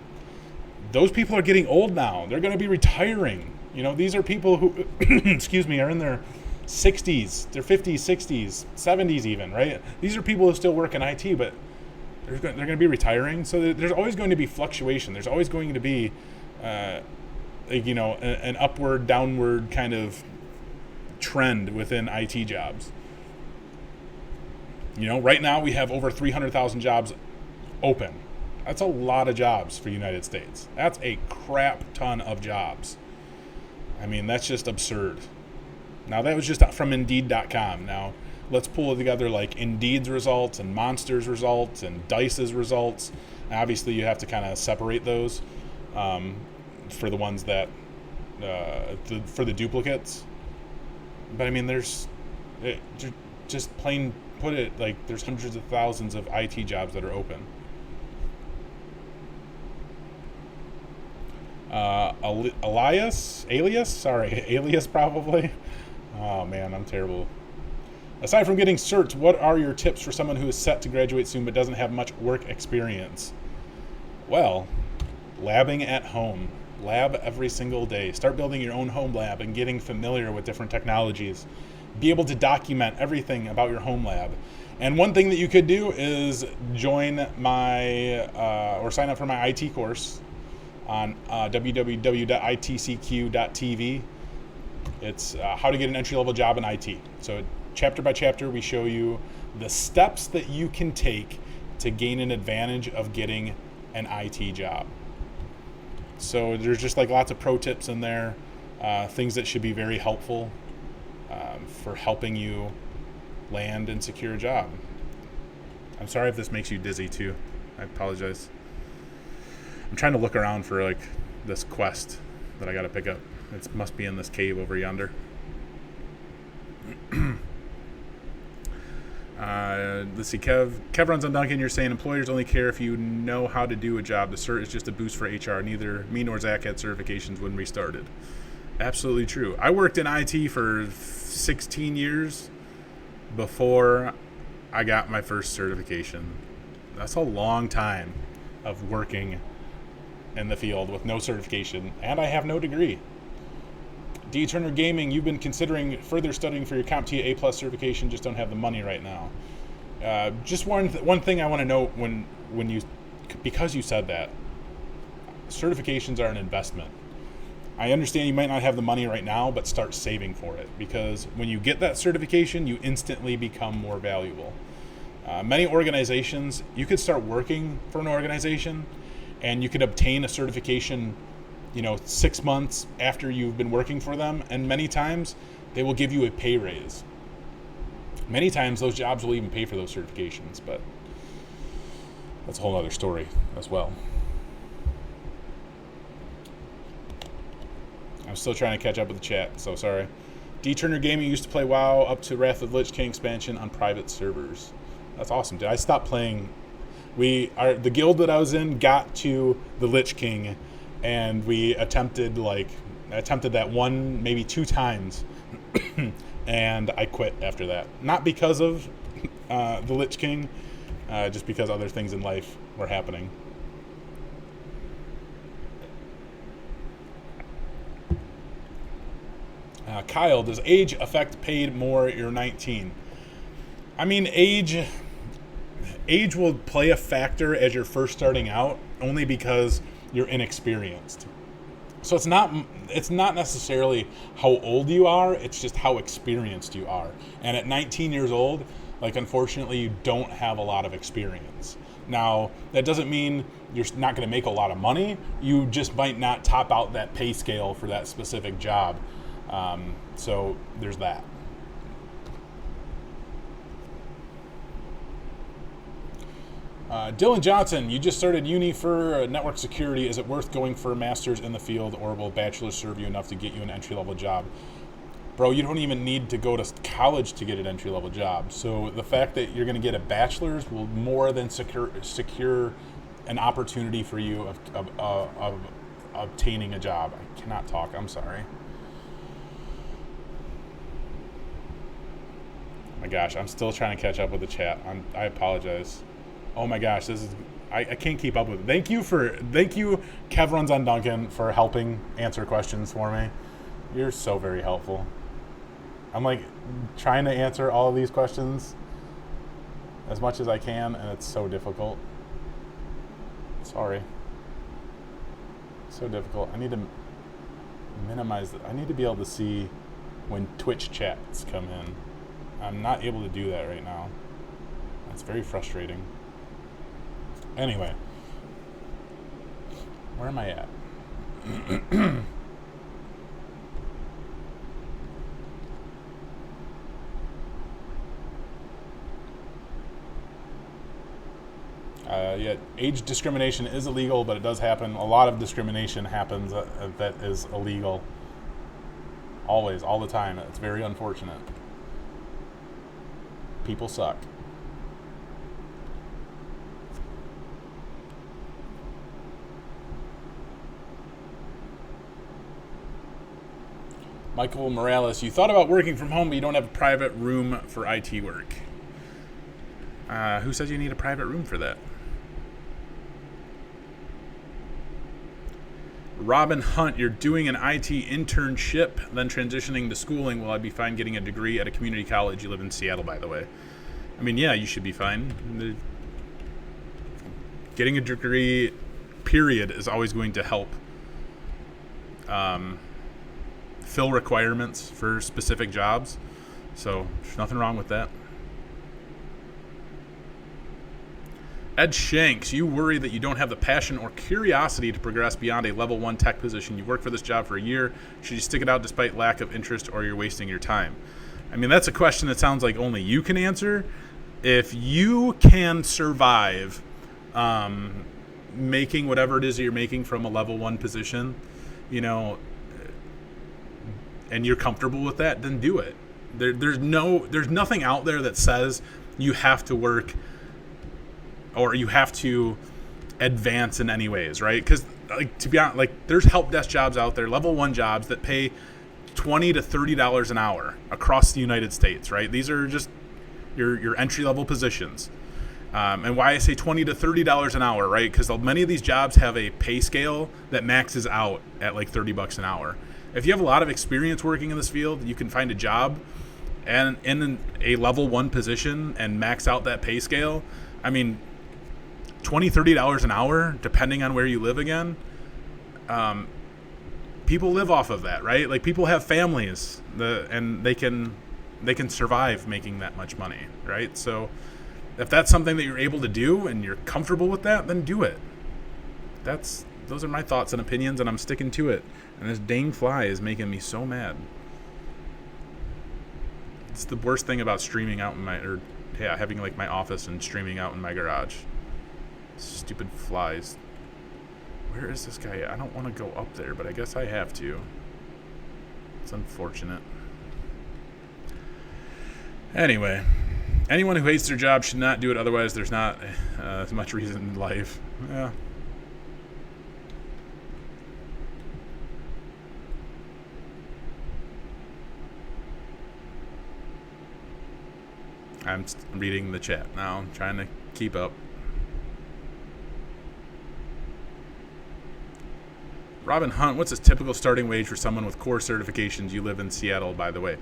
Those people are getting old now. They're going to be retiring. You know, these are people who, excuse me, are in their 60s, their 50s, 60s, 70s even, right? These are people who still work in IT, but they're going to be retiring. So there's always going to be fluctuation. There's always going to be, an upward, downward kind of trend within IT jobs. You know, right now we have over 300,000 jobs open. That's a lot of jobs for the United States. That's a crap ton of jobs. I mean, that's just absurd. Now, that was just from Indeed.com. Now, let's pull together like Indeed's results and Monster's results and Dice's results. And obviously, you have to kind of separate those for the ones that, for the duplicates. But I mean, just plain put it, like, there's hundreds of thousands of IT jobs that are open. Alias probably. Oh man, I'm terrible. Aside from getting certs, what are your tips for someone who is set to graduate soon but doesn't have much work experience? Well, labbing at home. Lab every single day. Start building your own home lab and getting familiar with different technologies. Be able to document everything about your home lab. And one thing that you could do is join my or sign up for my IT course on www.itcq.tv. It's how to get an entry-level job in IT. So chapter by chapter, we show you the steps that you can take to gain an advantage of getting an IT job. So there's just like lots of pro tips in there, things that should be very helpful for helping you land and secure a job. I'm sorry if this makes you dizzy too. I apologize. I'm trying to look around for like this quest that I got to pick up. It must be in this cave over yonder. Let's see, Kev runs on Duncan. You're saying employers only care if you know how to do a job. The cert is just a boost for HR. Neither me nor Zach had certifications when we started. Absolutely true. I worked in IT for 16 years before I got my first certification. That's a long time of working in the field with no certification, and I have no degree. D. Turner Gaming, you've been considering further studying for your CompTIA A+ certification, just don't have the money right now. Just one thing I want to note when you, because you said that, certifications are an investment. I understand you might not have the money right now, but start saving for it, because when you get that certification, you instantly become more valuable. Many organizations, you could start working for an organization and you could obtain a certification 6 months after you've been working for them, and many times they will give you a pay raise. Many times those jobs will even pay for those certifications, but that's a whole other story as well. still trying to catch up with the chat, so sorry. D Turner Gaming used to play WoW up to Wrath of the Lich King expansion on private servers. That's awesome. Did I stop playing? The guild that I was in got to the Lich King, and we attempted that one, maybe 2 times, and I quit after that. Not because of the Lich King, just because other things in life were happening. Kyle, does age affect paid more? You're 19. I mean, age will play a factor as you're first starting out, only because you're inexperienced. So it's not necessarily how old you are, it's just how experienced you are. And at 19 years old, unfortunately, you don't have a lot of experience. Now, that doesn't mean you're not going to make a lot of money. You just might not top out that pay scale for that specific job. So there's that. Dylan Johnson, you just started uni for network security. Is it worth going for a master's in the field, or will a bachelor's serve you enough to get you an entry-level job? Bro, you don't even need to go to college to get an entry-level job. So the fact that you're going to get a bachelor's will more than secure an opportunity for you of obtaining a job. I cannot talk. I'm sorry. Oh my gosh, I'm still trying to catch up with the chat. I apologize. Oh my gosh, I can't keep up with it. Thank you, Kev Runs on Duncan, for helping answer questions for me. You're so very helpful. I'm trying to answer all of these questions as much as I can, and it's so difficult. Sorry. So difficult. I need to minimize it. I need to be able to see when Twitch chats come in. I'm not able to do that right now. That's very frustrating. Anyway, where am I at? Yeah, age discrimination is illegal, but it does happen. A lot of discrimination happens that is illegal. Always, all the time. It's very unfortunate. People suck. Michael Morales, you thought about working from home, but you don't have a private room for IT work. Who says you need a private room for that? Robin Hunt, you're doing an IT internship, then transitioning to schooling. Will I be fine getting a degree at a community college? You live in Seattle, by the way. I mean, yeah, you should be fine. Getting a degree, period, is always going to help fill requirements for specific jobs. So there's nothing wrong with that. Ed Shanks, you worry that you don't have the passion or curiosity to progress beyond a level 1 tech position. You worked for this job for a year. Should you stick it out despite lack of interest, or you're wasting your time? I mean, that's a question that sounds like only you can answer. If you can survive making whatever it is that you're making from a level 1 position, and you're comfortable with that, then do it. There's nothing out there that says you have to work or you have to advance in any ways, right? Because to be honest, there's help desk jobs out there, level 1 jobs that pay $20 to $30 an hour across the United States, right? These are just your entry level positions. And why I say $20 to $30 an hour, right? Because many of these jobs have a pay scale that maxes out at $30 an hour. If you have a lot of experience working in this field, you can find a job and in a level 1 position and max out that pay scale. I mean, $20, $30 an hour, depending on where you live again. People live off of that, right? People have families, and they can survive making that much money, right? So if that's something that you're able to do and you're comfortable with that, then do it. Those are my thoughts and opinions, and I'm sticking to it. And this dang fly is making me so mad. It's the worst thing about streaming out having my office and streaming out in my garage. Stupid flies. Where is this guy? I don't want to go up there, but I guess I have to. It's unfortunate. Anyway, anyone who hates their job should not do it. Otherwise, there's not as much reason in life. Yeah. I'm reading the chat now. I'm trying to keep up. Robin Hunt, what's a typical starting wage for someone with core certifications? You live in Seattle, by the way.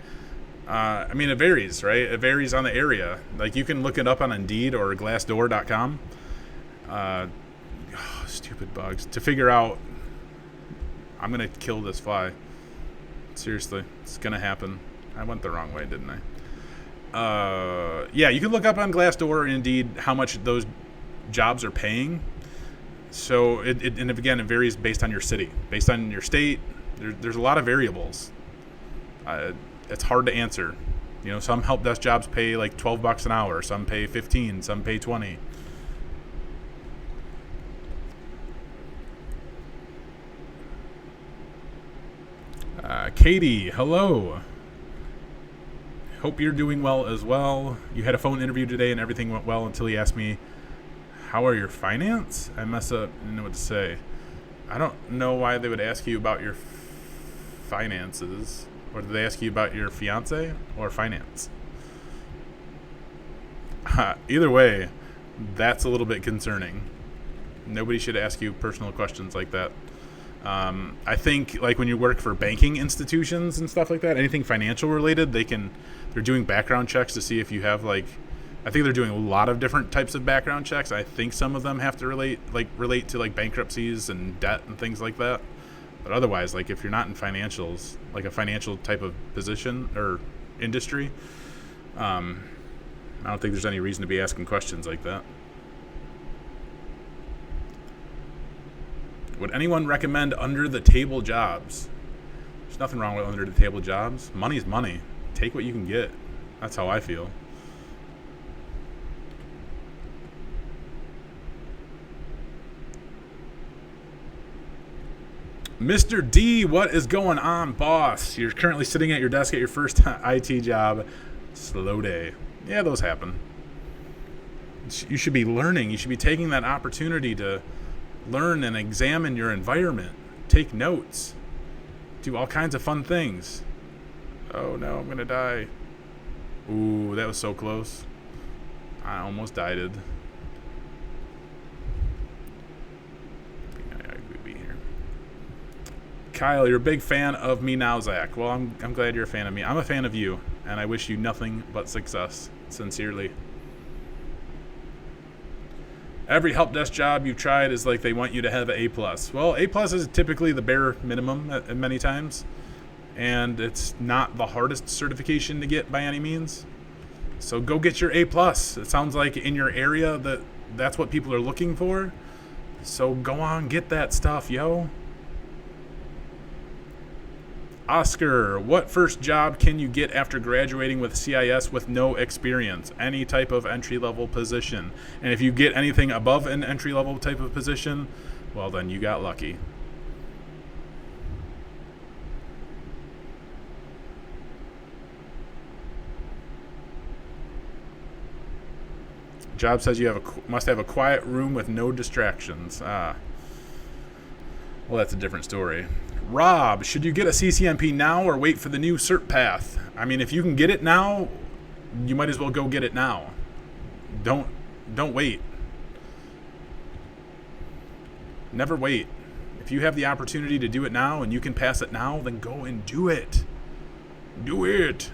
I mean, it varies, right? It varies on the area. Like, you can look it up on Indeed or Glassdoor.com. Stupid bugs. To figure out, I'm going to kill this fly. Seriously, it's going to happen. I went the wrong way, didn't I? Yeah, you can look up on Glassdoor or Indeed how much those jobs are paying. So, and again, it varies based on your city. Based on your state, there's a lot of variables. It's hard to answer. You know, some help desk jobs pay like $12 an hour. Some pay 15, some pay 20. Katie, hello. Hope you're doing well as well. You had a phone interview today and everything went well until you asked me, how are your finance? I mess up, I didn't know what to say. I don't know why they would ask you about your finances. Or did they ask you about your fiance or finance? Either way, that's a little bit concerning. Nobody should ask you personal questions like that. I think like when you work for banking institutions and stuff like that, anything financial related, they're doing background checks to see if you have I think they're doing a lot of different types of background checks. I think some of them have to relate to like bankruptcies and debt and things like that. But otherwise, like if you're not in financials, like a financial type of position or industry, I don't think there's any reason to be asking questions like that. Would anyone recommend under-the-table jobs? There's nothing wrong with under-the-table jobs. Money's money. Take what you can get. That's how I feel. Mr. D, what is going on, boss? You're currently sitting at your desk at your first IT job. Slow day. Yeah, those happen. You should be learning. You should be taking that opportunity to learn and examine your environment. Take notes. Do all kinds of fun things. Oh no, I'm going to die. Ooh, that was so close. I almost died. Kyle, you're a big fan of me now, Zach. Well, I'm glad you're a fan of me. I'm a fan of you, and I wish you nothing but success. Sincerely. Every help desk job you've tried is like they want you to have an A+. Well, A+ is typically the bare minimum at many times, and it's not the hardest certification to get by any means. So go get your A+. It sounds like in your area that's what people are looking for. So go on, get that stuff, yo. Oscar, what first job can you get after graduating with CIS with no experience? Any type of entry-level position. And if you get anything above an entry-level type of position, well, then you got lucky. Job says you must have a quiet room with no distractions. Well, that's a different story. Rob, should you get a CCNP now or wait for the new cert path? I mean, if you can get it now, you might as well go get it now. Don't wait. Never wait. If you have the opportunity to do it now and you can pass it now, then go and do it. Do it.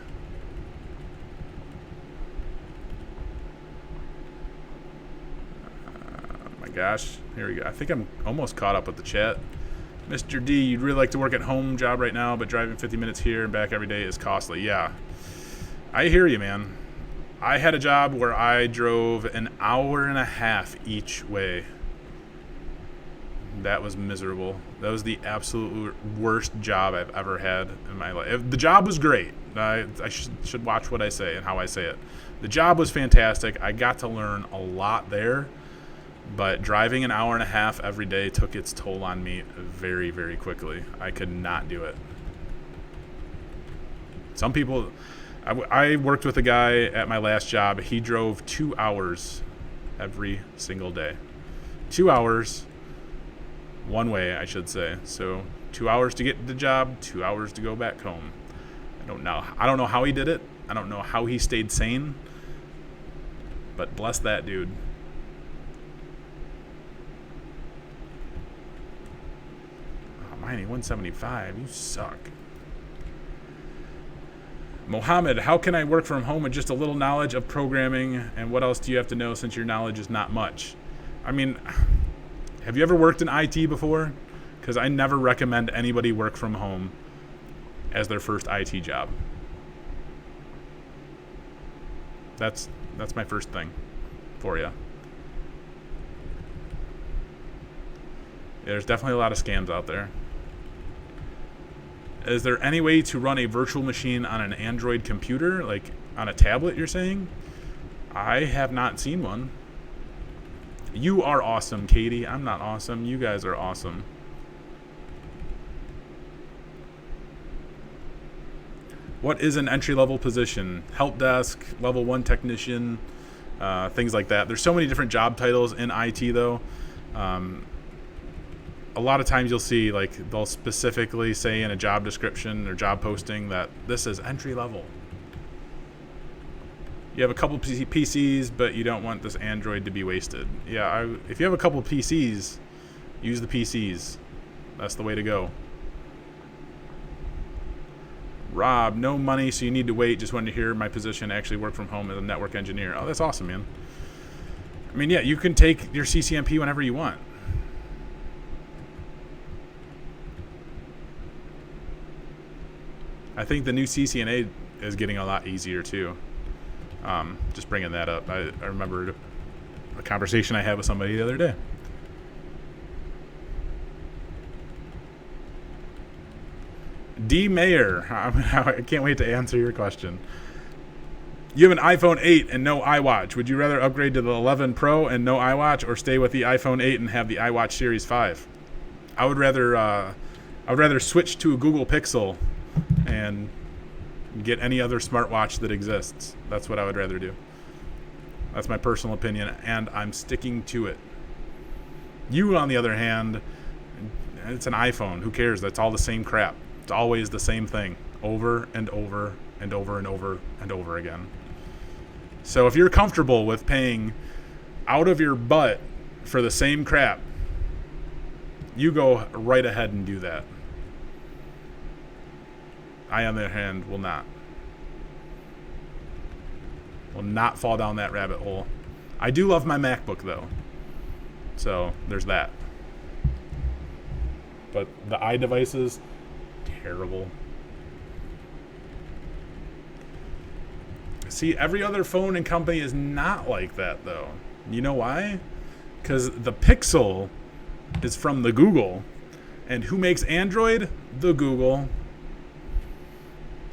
Oh my gosh. Here we go. I think I'm almost caught up with the chat. Mr. D, you'd really like to work at home job right now, but driving 50 minutes here and back every day is costly. Yeah. I hear you, man. I had a job where I drove an hour and a half each way. That was miserable. That was the absolute worst job I've ever had in my life. The job was great. I should watch what I say and how I say it. The job was fantastic. I got to learn a lot there. But driving an hour and a half every day took its toll on me very, very quickly. I could not do it. Some people, I worked with a guy at my last job. He drove 2 hours every single day. 2 hours one way, I should say. So 2 hours to get to the job, 2 hours to go back home. I don't know how he did it. I don't know how he stayed sane. But bless that dude. Oh, Miney 175, you suck. Mohammed, how can I work from home with just a little knowledge of programming, and what else do you have to know since your knowledge is not much? I mean, have you ever worked in IT before? Because I never recommend anybody work from home as their first IT job. That's my first thing for you. There's definitely a lot of scams out there. Is there any way to run a virtual machine on an Android computer, like on a tablet, you're saying? I have not seen one. You are awesome, Katie. I'm not awesome. You guys are awesome. What is an entry-level position? Help desk, level 1 technician, things like that. There's so many different job titles in IT, though. A lot of times you'll see, like, they'll specifically say in a job description or job posting that this is entry level. You have a couple PCs, but you don't want this Android to be wasted. Yeah, if you have a couple PCs, use the PCs. That's the way to go. Rob, no money, so you need to wait. Just wanted to hear my position. Actually work from home as a network engineer. Oh, that's awesome, man. I mean, yeah, you can take your CCNP whenever you want. I think the new CCNA is getting a lot easier too. Just bringing that up. I remembered a conversation I had with somebody the other day. D. Mayer, I can't wait to answer your question. You have an iPhone 8 and no iWatch. Would you rather upgrade to the 11 Pro and no iWatch, or stay with the iPhone 8 and have the iWatch Series 5? I would rather switch to a Google Pixel and get any other smartwatch that exists. That's what I would rather do. That's my personal opinion, and I'm sticking to it. You, on the other hand, it's an iPhone. Who cares? That's all the same crap. It's always the same thing, over and over and over and over and over again. So if you're comfortable with paying out of your butt for the same crap, you go right ahead and do that. I, on the other hand, will not. Will not fall down that rabbit hole. I do love my MacBook, though. So there's that. But the iDevices, terrible. See, every other phone and company is not like that, though. You know why? Because the Pixel is from the Google. And who makes Android? The Google.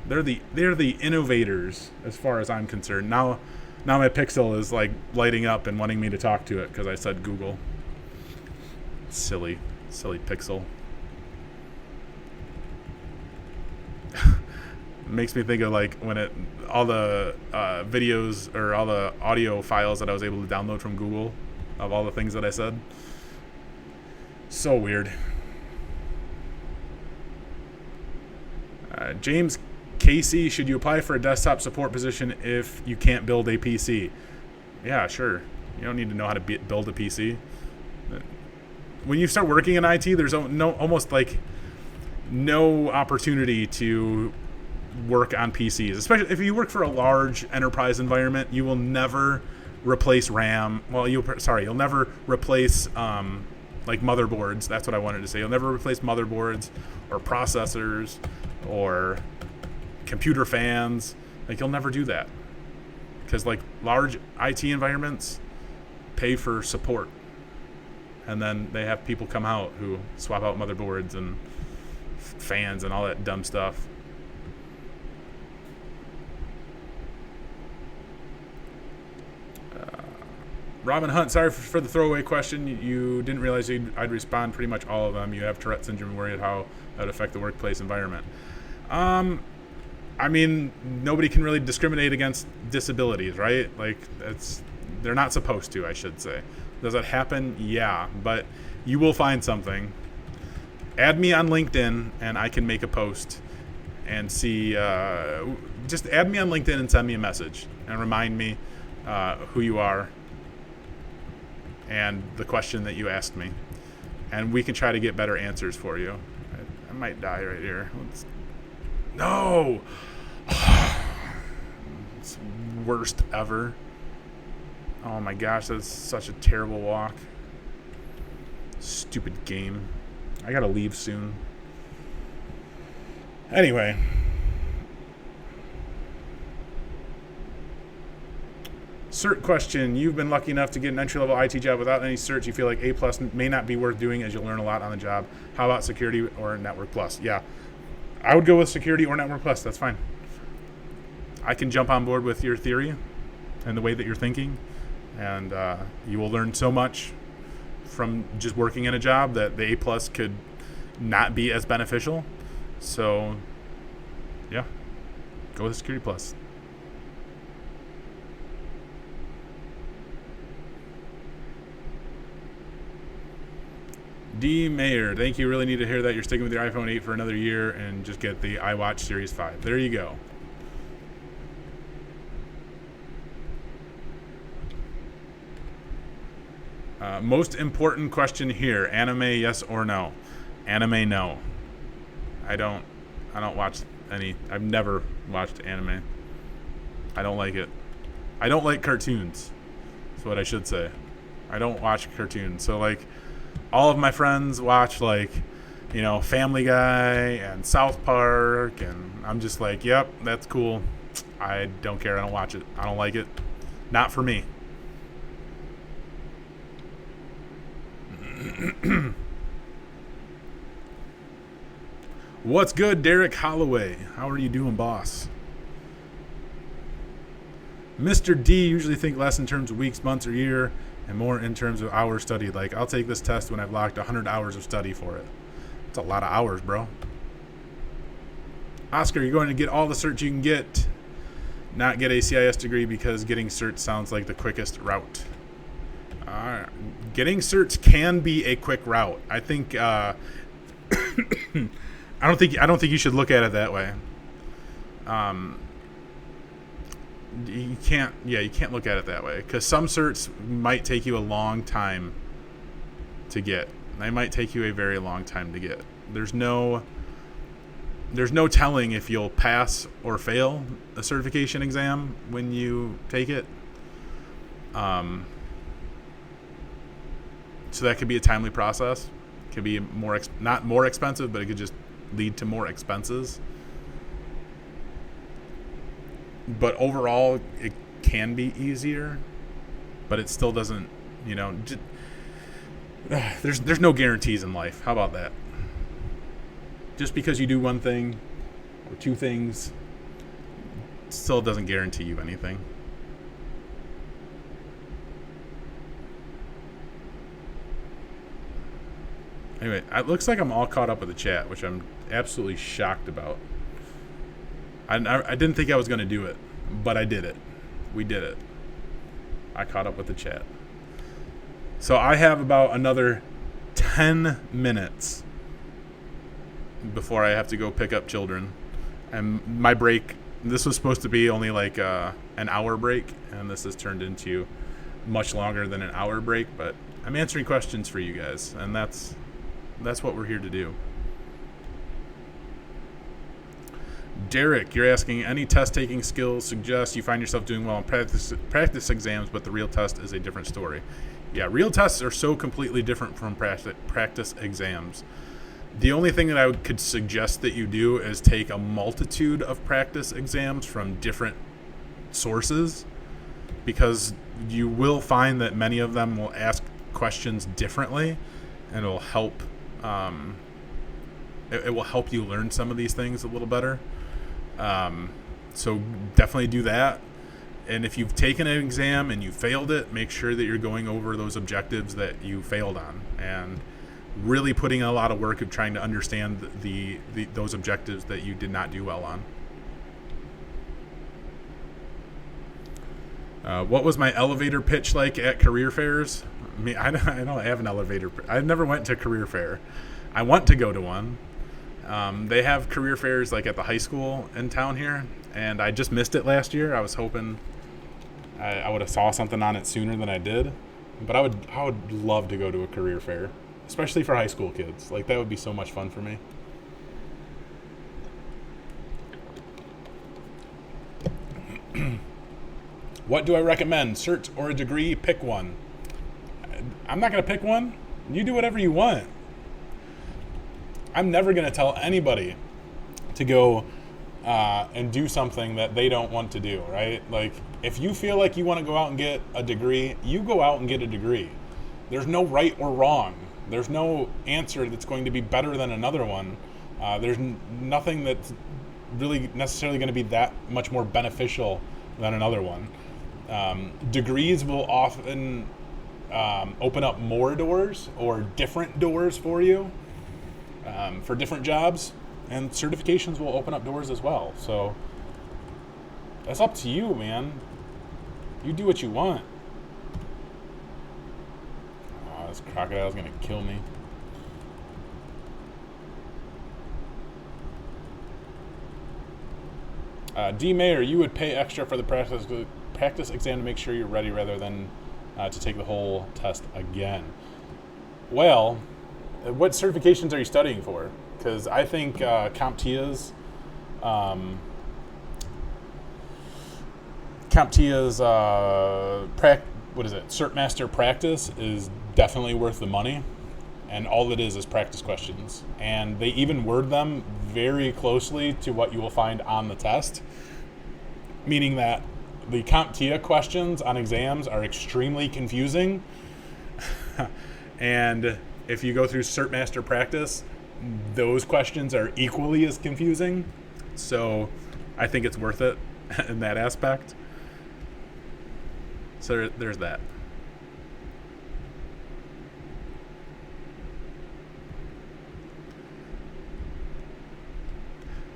They're the innovators, as far as I'm concerned. Now my Pixel is like lighting up and wanting me to talk to it because I said Google. Silly Pixel. It makes me think of like when all the videos or all the audio files that I was able to download from Google of all the things that I said. So weird. James Casey, should you apply for a desktop support position if you can't build a PC? Yeah, sure. You don't need to know how to build a PC. When you start working in IT, there's almost like no opportunity to work on PCs. Especially if you work for a large enterprise environment, you will never replace RAM. Well, you'll never replace like motherboards. That's what I wanted to say. You'll never replace motherboards or processors or computer fans. Like, you'll never do that, because like large IT environments pay for support, and then they have people come out who swap out motherboards and fans and all that dumb stuff. Robin Hunt, sorry for the throwaway question. You didn't realize I'd respond pretty much all of them. You have Tourette syndrome, worried how that would affect the workplace environment. I mean, nobody can really discriminate against disabilities, right? Like, they're not supposed to, I should say. Does that happen? Yeah, but you will find something. Add me on LinkedIn, and I can make a post and see. Just add me on LinkedIn and send me a message and remind me who you are and the question that you asked me, and we can try to get better answers for you. I might die right here. No! It's worst ever. Oh my gosh, that's such a terrible walk. Stupid game. I gotta leave soon. Anyway. Cert question. You've been lucky enough to get an entry-level IT job without any certs. You feel like A+ may not be worth doing as you'll learn a lot on the job. How about security or network plus? Yeah. I would go with security or network plus. That's fine. I can jump on board with your theory and the way that you're thinking. And you will learn so much from just working in a job that the A+ could not be as beneficial. So, yeah. Go with security plus. D. Mayer, thank you. Really need to hear that you're sticking with your iPhone 8 for another year and just get the iWatch Series 5. There you go. Most important question here: anime, yes or no? Anime, no. I don't watch any. I've never watched anime. I don't like it. I don't like cartoons. That's what I should say. I don't watch cartoons. So like, all of my friends watch like, Family Guy and South Park, and I'm just like, yep, that's cool. I don't care. I don't watch it. I don't like it. Not for me. What's good, Derek Holloway? How are you doing, boss? Mr. D, usually think less in terms of weeks, months, or year, and more in terms of hours studied. Like, I'll take this test when I've logged 100 hours of study for it. It's a lot of hours, bro. Oscar, you're going to get all the certs you can get, not get a CIS degree because getting certs sounds like the quickest route. Getting certs can be a quick route. I think. I don't think you should look at it that way. You can't. Yeah, you can't look at it that way because some certs might take you a long time to get. They might take you a very long time to get. There's no telling if you'll pass or fail a certification exam when you take it. So that could be a timely process. It could be not more expensive, but it could just lead to more expenses. But overall, it can be easier, but it still doesn't, there's no guarantees in life. How about that? Just because you do one thing or two things still doesn't guarantee you anything. Anyway, it looks like I'm all caught up with the chat, which I'm absolutely shocked about. I didn't think I was going to do it, but I did it. We did it. I caught up with the chat. So I have about another 10 minutes before I have to go pick up children. And my break, this was supposed to be only like an hour break, and this has turned into much longer than an hour break, but I'm answering questions for you guys, and that's what we're here to do. Derek, you're asking, any test-taking skills suggest you find yourself doing well in practice exams, but the real test is a different story. Yeah, real tests are so completely different from practice exams. The only thing that I could suggest that you do is take a multitude of practice exams from different sources, because you will find that many of them will ask questions differently, and it will help. It will help you learn some of these things a little better. So definitely do that. And if you've taken an exam and you failed it, make sure that you're going over those objectives that you failed on, and really putting in a lot of work of trying to understand those objectives that you did not do well on. What was my elevator pitch like at career fairs? I mean, I don't have an elevator. I never went to career fair. I want to go to one. They have career fairs like at the high school in town here, and I just missed it last year. I was hoping I would have saw something on it sooner than I did. But I would love to go to a career fair, especially for high school kids. Like, that would be so much fun for me. What do I recommend? Cert or a degree? Pick one. I'm not going to pick one. You do whatever you want. I'm never going to tell anybody to go and do something that they don't want to do, right? Like, if you feel like you want to go out and get a degree, you go out and get a degree. There's no right or wrong. There's no answer that's going to be better than another one. There's nothing that's really necessarily going to be that much more beneficial than another one. Degrees will often open up more doors or different doors for you for different jobs, and certifications will open up doors as well. So that's up to you, man. You do what you want. Oh, this crocodile's gonna kill me. D. Mayer, you would pay extra for the practice exam to make sure you're ready rather than to take the whole test again. Well, what certifications are you studying for? Because I think CompTIA's Cert Master Practice is definitely worth the money, and all it is practice questions, and they even word them very closely to what you will find on the test, meaning that the CompTIA questions on exams are extremely confusing, and if you go through Cert Master Practice, those questions are equally as confusing. So I think it's worth it in that aspect. So there's that.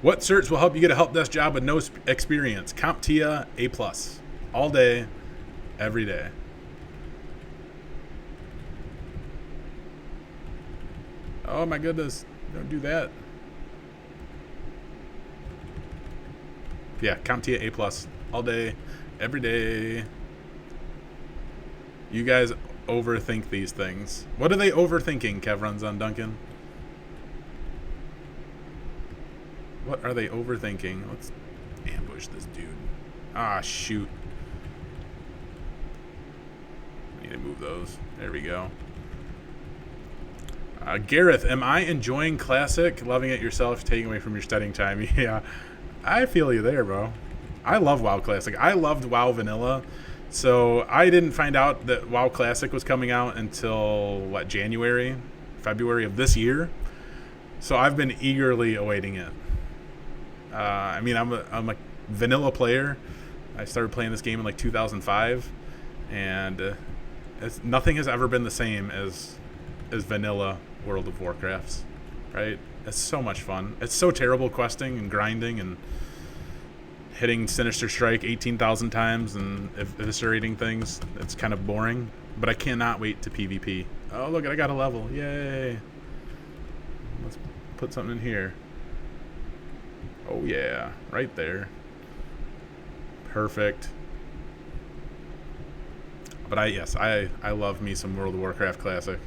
What certs will help you get a help desk job with no experience? CompTIA A+. All day, every day. Oh my goodness, don't do that. Yeah, CompTIA A+. All day, every day. You guys overthink these things. What are they overthinking, Kev runs on Duncan? What are they overthinking? Let's ambush this dude. Ah, shoot. I need to move those. There we go. Gareth, am I enjoying Classic? Loving it yourself, taking away from your studying time? Yeah, I feel you there, bro. I love WoW Classic. I loved WoW Vanilla. So I didn't find out that WoW Classic was coming out until, January, February of this year. So I've been eagerly awaiting it. I mean, I'm a vanilla player. I started playing this game in 2005, and nothing has ever been the same as vanilla World of Warcraft, right? It's so much fun. It's so terrible questing and grinding and hitting Sinister Strike 18,000 times and eviscerating things. It's kind of boring, but I cannot wait to PvP. Oh, look, I got a level. Yay. Let's put something in here. Oh, yeah. Right there. Perfect. But I love me some World of Warcraft Classic.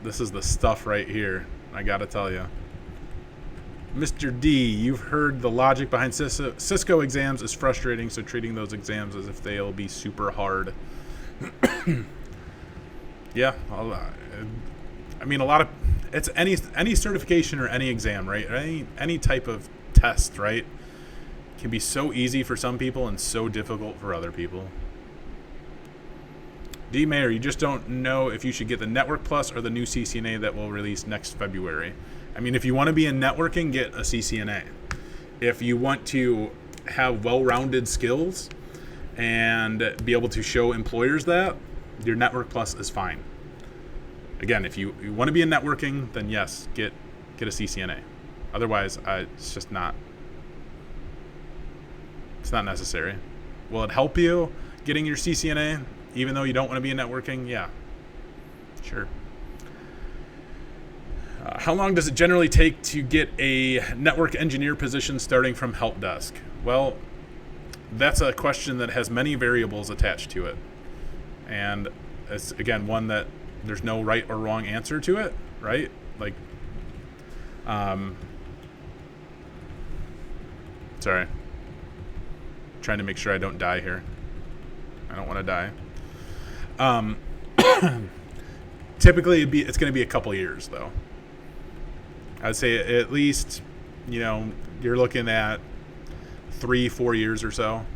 This is the stuff right here. I gotta tell you. Mr. D, you've heard the logic behind Cisco exams is frustrating, so treating those exams as if they'll be super hard. Yeah, I mean, it's any certification or any exam, right? Any type of test, right? Can be so easy for some people and so difficult for other people. D. Mayer, you just don't know if you should get the Network Plus or the new CCNA that will release next February. I mean, if you want to be in networking, get a CCNA. If you want to have well-rounded skills and be able to show employers that, your Network Plus is fine. Again, if you want to be in networking, then yes, get a CCNA. Otherwise, it's not necessary. Will it help you? getting your CCNA, even though you don't want to be in networking? Yeah, sure. How long does it generally take to get a network engineer position starting from help desk? Well, that's a question that has many variables attached to it. And it's, again, one that there's no right or wrong answer to it, right? Like, sorry. Trying to make sure I don't die here. I don't want to die. Typically, it's going to be a couple years, though. I'd say at least, you're looking at 3-4 years or so.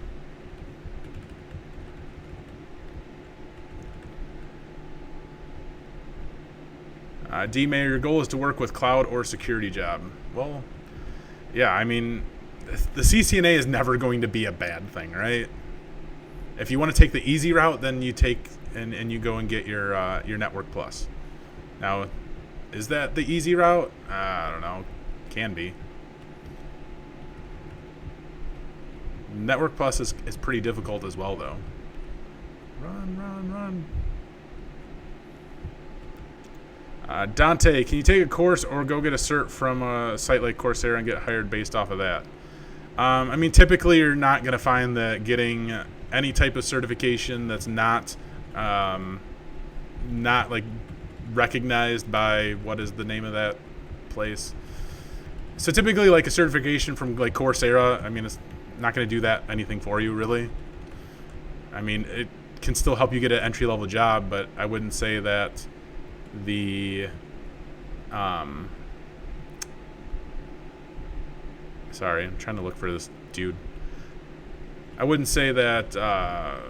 D-Mayor, your goal is to work with cloud or security job. Well, yeah, I mean, the CCNA is never going to be a bad thing, right? If you want to take the easy route, then you take and you go and get your Network Plus. Now, is that the easy route? I don't know. Can be. Network Plus is pretty difficult as well, though. Run. Dante, can you take a course or go get a cert from a site like Coursera and get hired based off of that? I mean, typically you're not going to find that getting any type of certification that's not like recognized by, what is the name of that place? So typically, like a certification from like Coursera, I mean, it's not going to do that anything for you, really. I mean, it can still help you get an entry-level job, but I wouldn't say that the sorry, I'm trying to look for this dude. I wouldn't say that I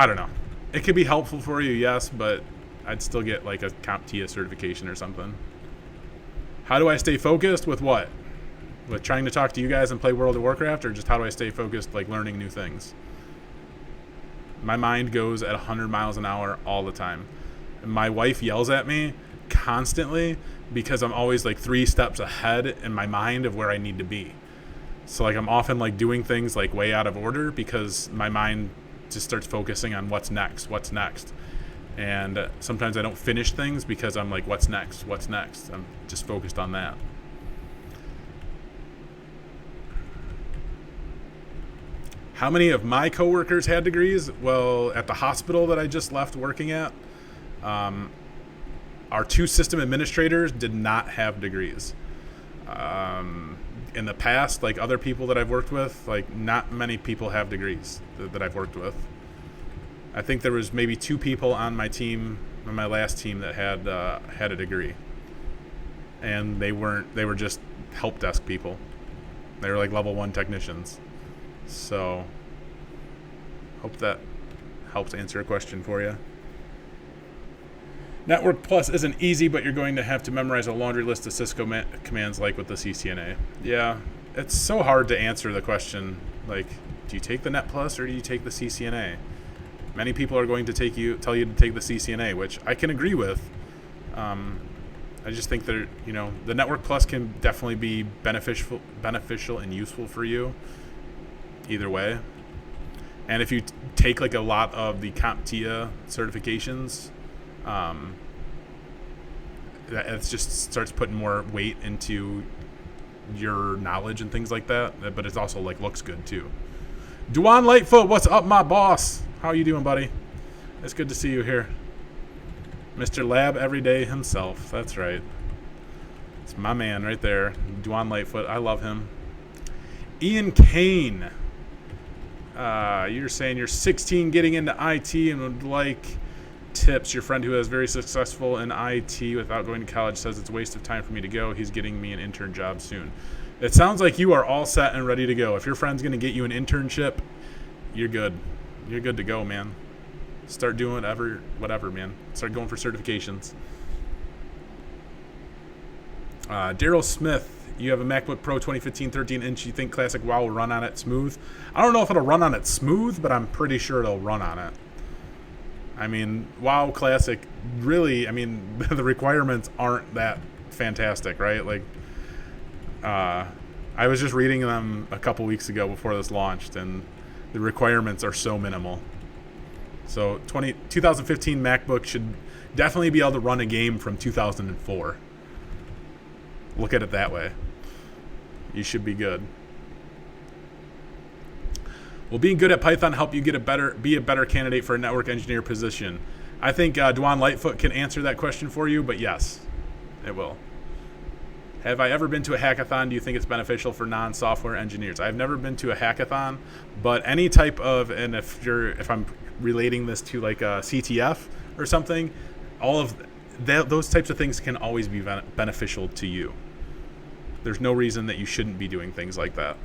don't know. It could be helpful for you, yes, but I'd still get like a CompTIA certification or something. How do I stay focused with what? With trying to talk to you guys and play World of Warcraft, or just how do I stay focused, like learning new things? My mind goes at 100 miles an hour all the time. My wife yells at me constantly because I'm always like 3 steps ahead in my mind of where I need to be. So like I'm often like doing things like way out of order because my mind just starts focusing on what's next. And sometimes I don't finish things because I'm like, what's next? I'm just focused on that. How many of my coworkers had degrees? Well, at the hospital that I just left working at, our 2 system administrators did not have degrees. In the past, like other people that I've worked with, like not many people have degrees that I've worked with. I think there was maybe 2 people on my team, on my last team, that had a degree, and they were just help desk people. They were like level 1 technicians. So, hope that helps answer a question for you. Network Plus isn't easy, but you're going to have to memorize a laundry list of Cisco commands like with the CCNA. Yeah, it's so hard to answer the question, like, do you take the Net Plus or do you take the CCNA? Many people are going to tell you to take the CCNA, which I can agree with. I just think that, the Network Plus can definitely be beneficial and useful for you either way. And if you take like a lot of the CompTIA certifications, it just starts putting more weight into your knowledge and things like that. But it also like looks good too. Duan Lightfoot, what's up, my boss? How are you doing, buddy? It's good to see you here. Mr. Lab Everyday himself. That's right. It's my man right there. Duan Lightfoot. I love him. Ian Kane. You're saying you're 16 getting into IT and would like tips. Your friend who is very successful in IT without going to college says it's a waste of time for me to go. He's getting me an intern job soon. It sounds like you are all set and ready to go. If your friend's going to get you an internship, you're good. You're good to go, man. Start doing whatever, man. Start going for certifications. Daryl Smith, you have a MacBook Pro 2015 13-inch. You think Classic WoW will run on it smooth? I don't know if it'll run on it smooth, but I'm pretty sure it'll run on it. I mean, WoW Classic, really, I mean, the requirements aren't that fantastic, right? Like, I was just reading them a couple weeks ago before this launched, and The requirements are so minimal. So 2015 MacBook should definitely be able to run a game from 2004. Look at it that way. You should be good. Will being good at Python help you be a better candidate for a network engineer position? I think Dwan Lightfoot can answer that question for you, but yes, it will. Have I ever been to a hackathon? Do you think it's beneficial for non-software engineers? I've never been to a hackathon, but any type of, and if I'm relating this to like a CTF or something, all of those types of things can always be beneficial to you. There's no reason that you shouldn't be doing things like that.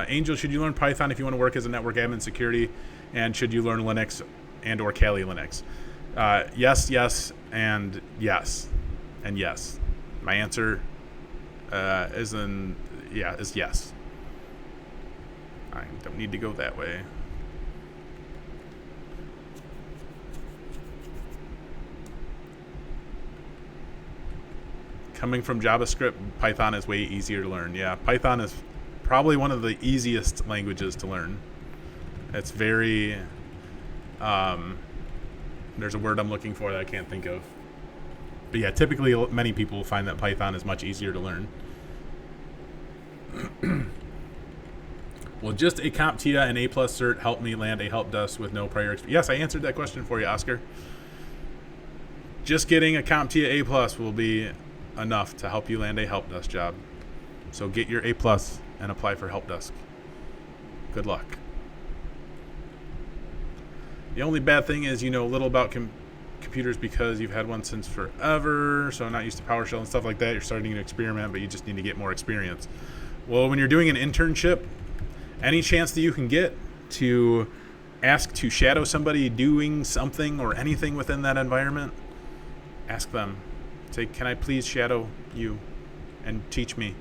Angel, should you learn Python if you want to work as a network admin security? And should you learn Linux and or Kali Linux? Yes, and yes. And yes. My answer is yes. I don't need to go that way. Coming from JavaScript, Python is way easier to learn. Yeah, Python is probably one of the easiest languages to learn. It's very, there's a word I'm looking for that I can't think of. But yeah, typically many people find that Python is much easier to learn. Will just a CompTIA and A+ cert help me land a help desk with no prior experience? Yes, I answered that question for you, Oscar. Just getting a CompTIA A+ will be enough to help you land a help desk job. So get your A+ and apply for help desk. Good luck. The only bad thing is you know little about computers because you've had one since forever, so not used to PowerShell and stuff like that. You're starting to experiment, but you just need to get more experience. Well, when you're doing an internship, any chance that you can get to ask to shadow somebody doing something or anything within that environment, ask them. Say, can I please shadow you and teach me?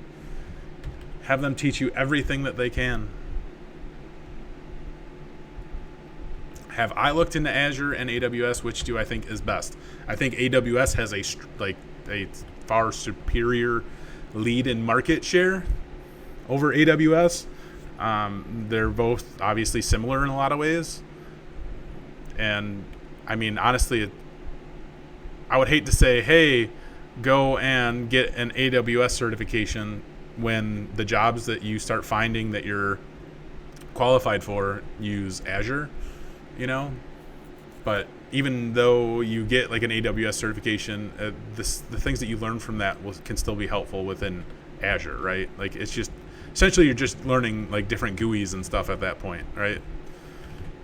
Have them teach you everything that they can. Have I looked into Azure and AWS? Which do I think is best? I think AWS has a far superior lead in market share over AWS. They're both obviously similar in a lot of ways. And I mean, honestly, I would hate to say, hey, go and get an AWS certification when the jobs that you start finding that you're qualified for use Azure, you know? But even though you get like an AWS certification, the things that you learn from that can still be helpful within Azure, right? Like it's just, essentially you're just learning like different GUIs and stuff at that point, right?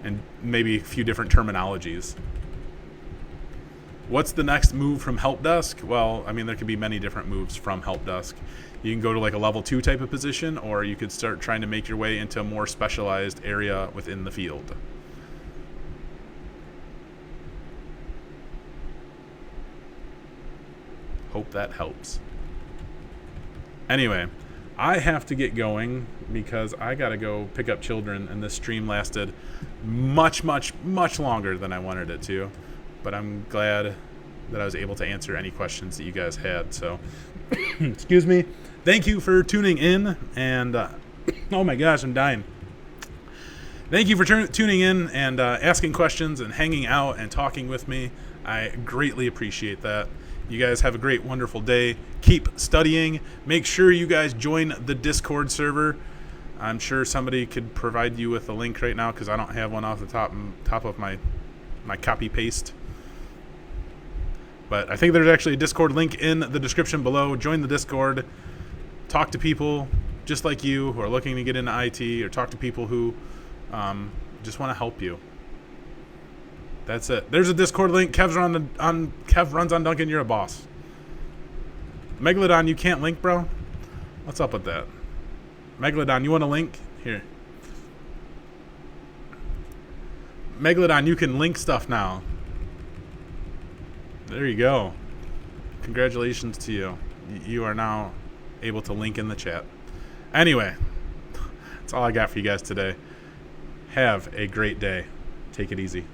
And maybe a few different terminologies. What's the next move from help desk? Well, I mean, there could be many different moves from help desk. You can go to like a level 2 type of position, or you could start trying to make your way into a more specialized area within the field. Hope that helps. Anyway, I have to get going because I gotta go pick up children, and this stream lasted much longer than I wanted it to. But I'm glad that I was able to answer any questions that you guys had. So, excuse me. Thank you for tuning in. And, oh my gosh, I'm dying. Thank you for tuning in and asking questions and hanging out and talking with me. I greatly appreciate that. You guys have a great, wonderful day. Keep studying. Make sure you guys join the Discord server. I'm sure somebody could provide you with a link right now because I don't have one off the top of my copy paste. But I think there's actually a Discord link in the description below. Join the Discord. Talk to people just like you who are looking to get into IT, or talk to people who just want to help you. That's it. There's a Discord link. Kev runs on Duncan. You're a boss. Megalodon, you can't link, bro? What's up with that? Megalodon, you want a link? Here. Megalodon, you can link stuff now. There you go. Congratulations to you. You are now able to link in the chat. Anyway, that's all I got for you guys today. Have a great day. Take it easy.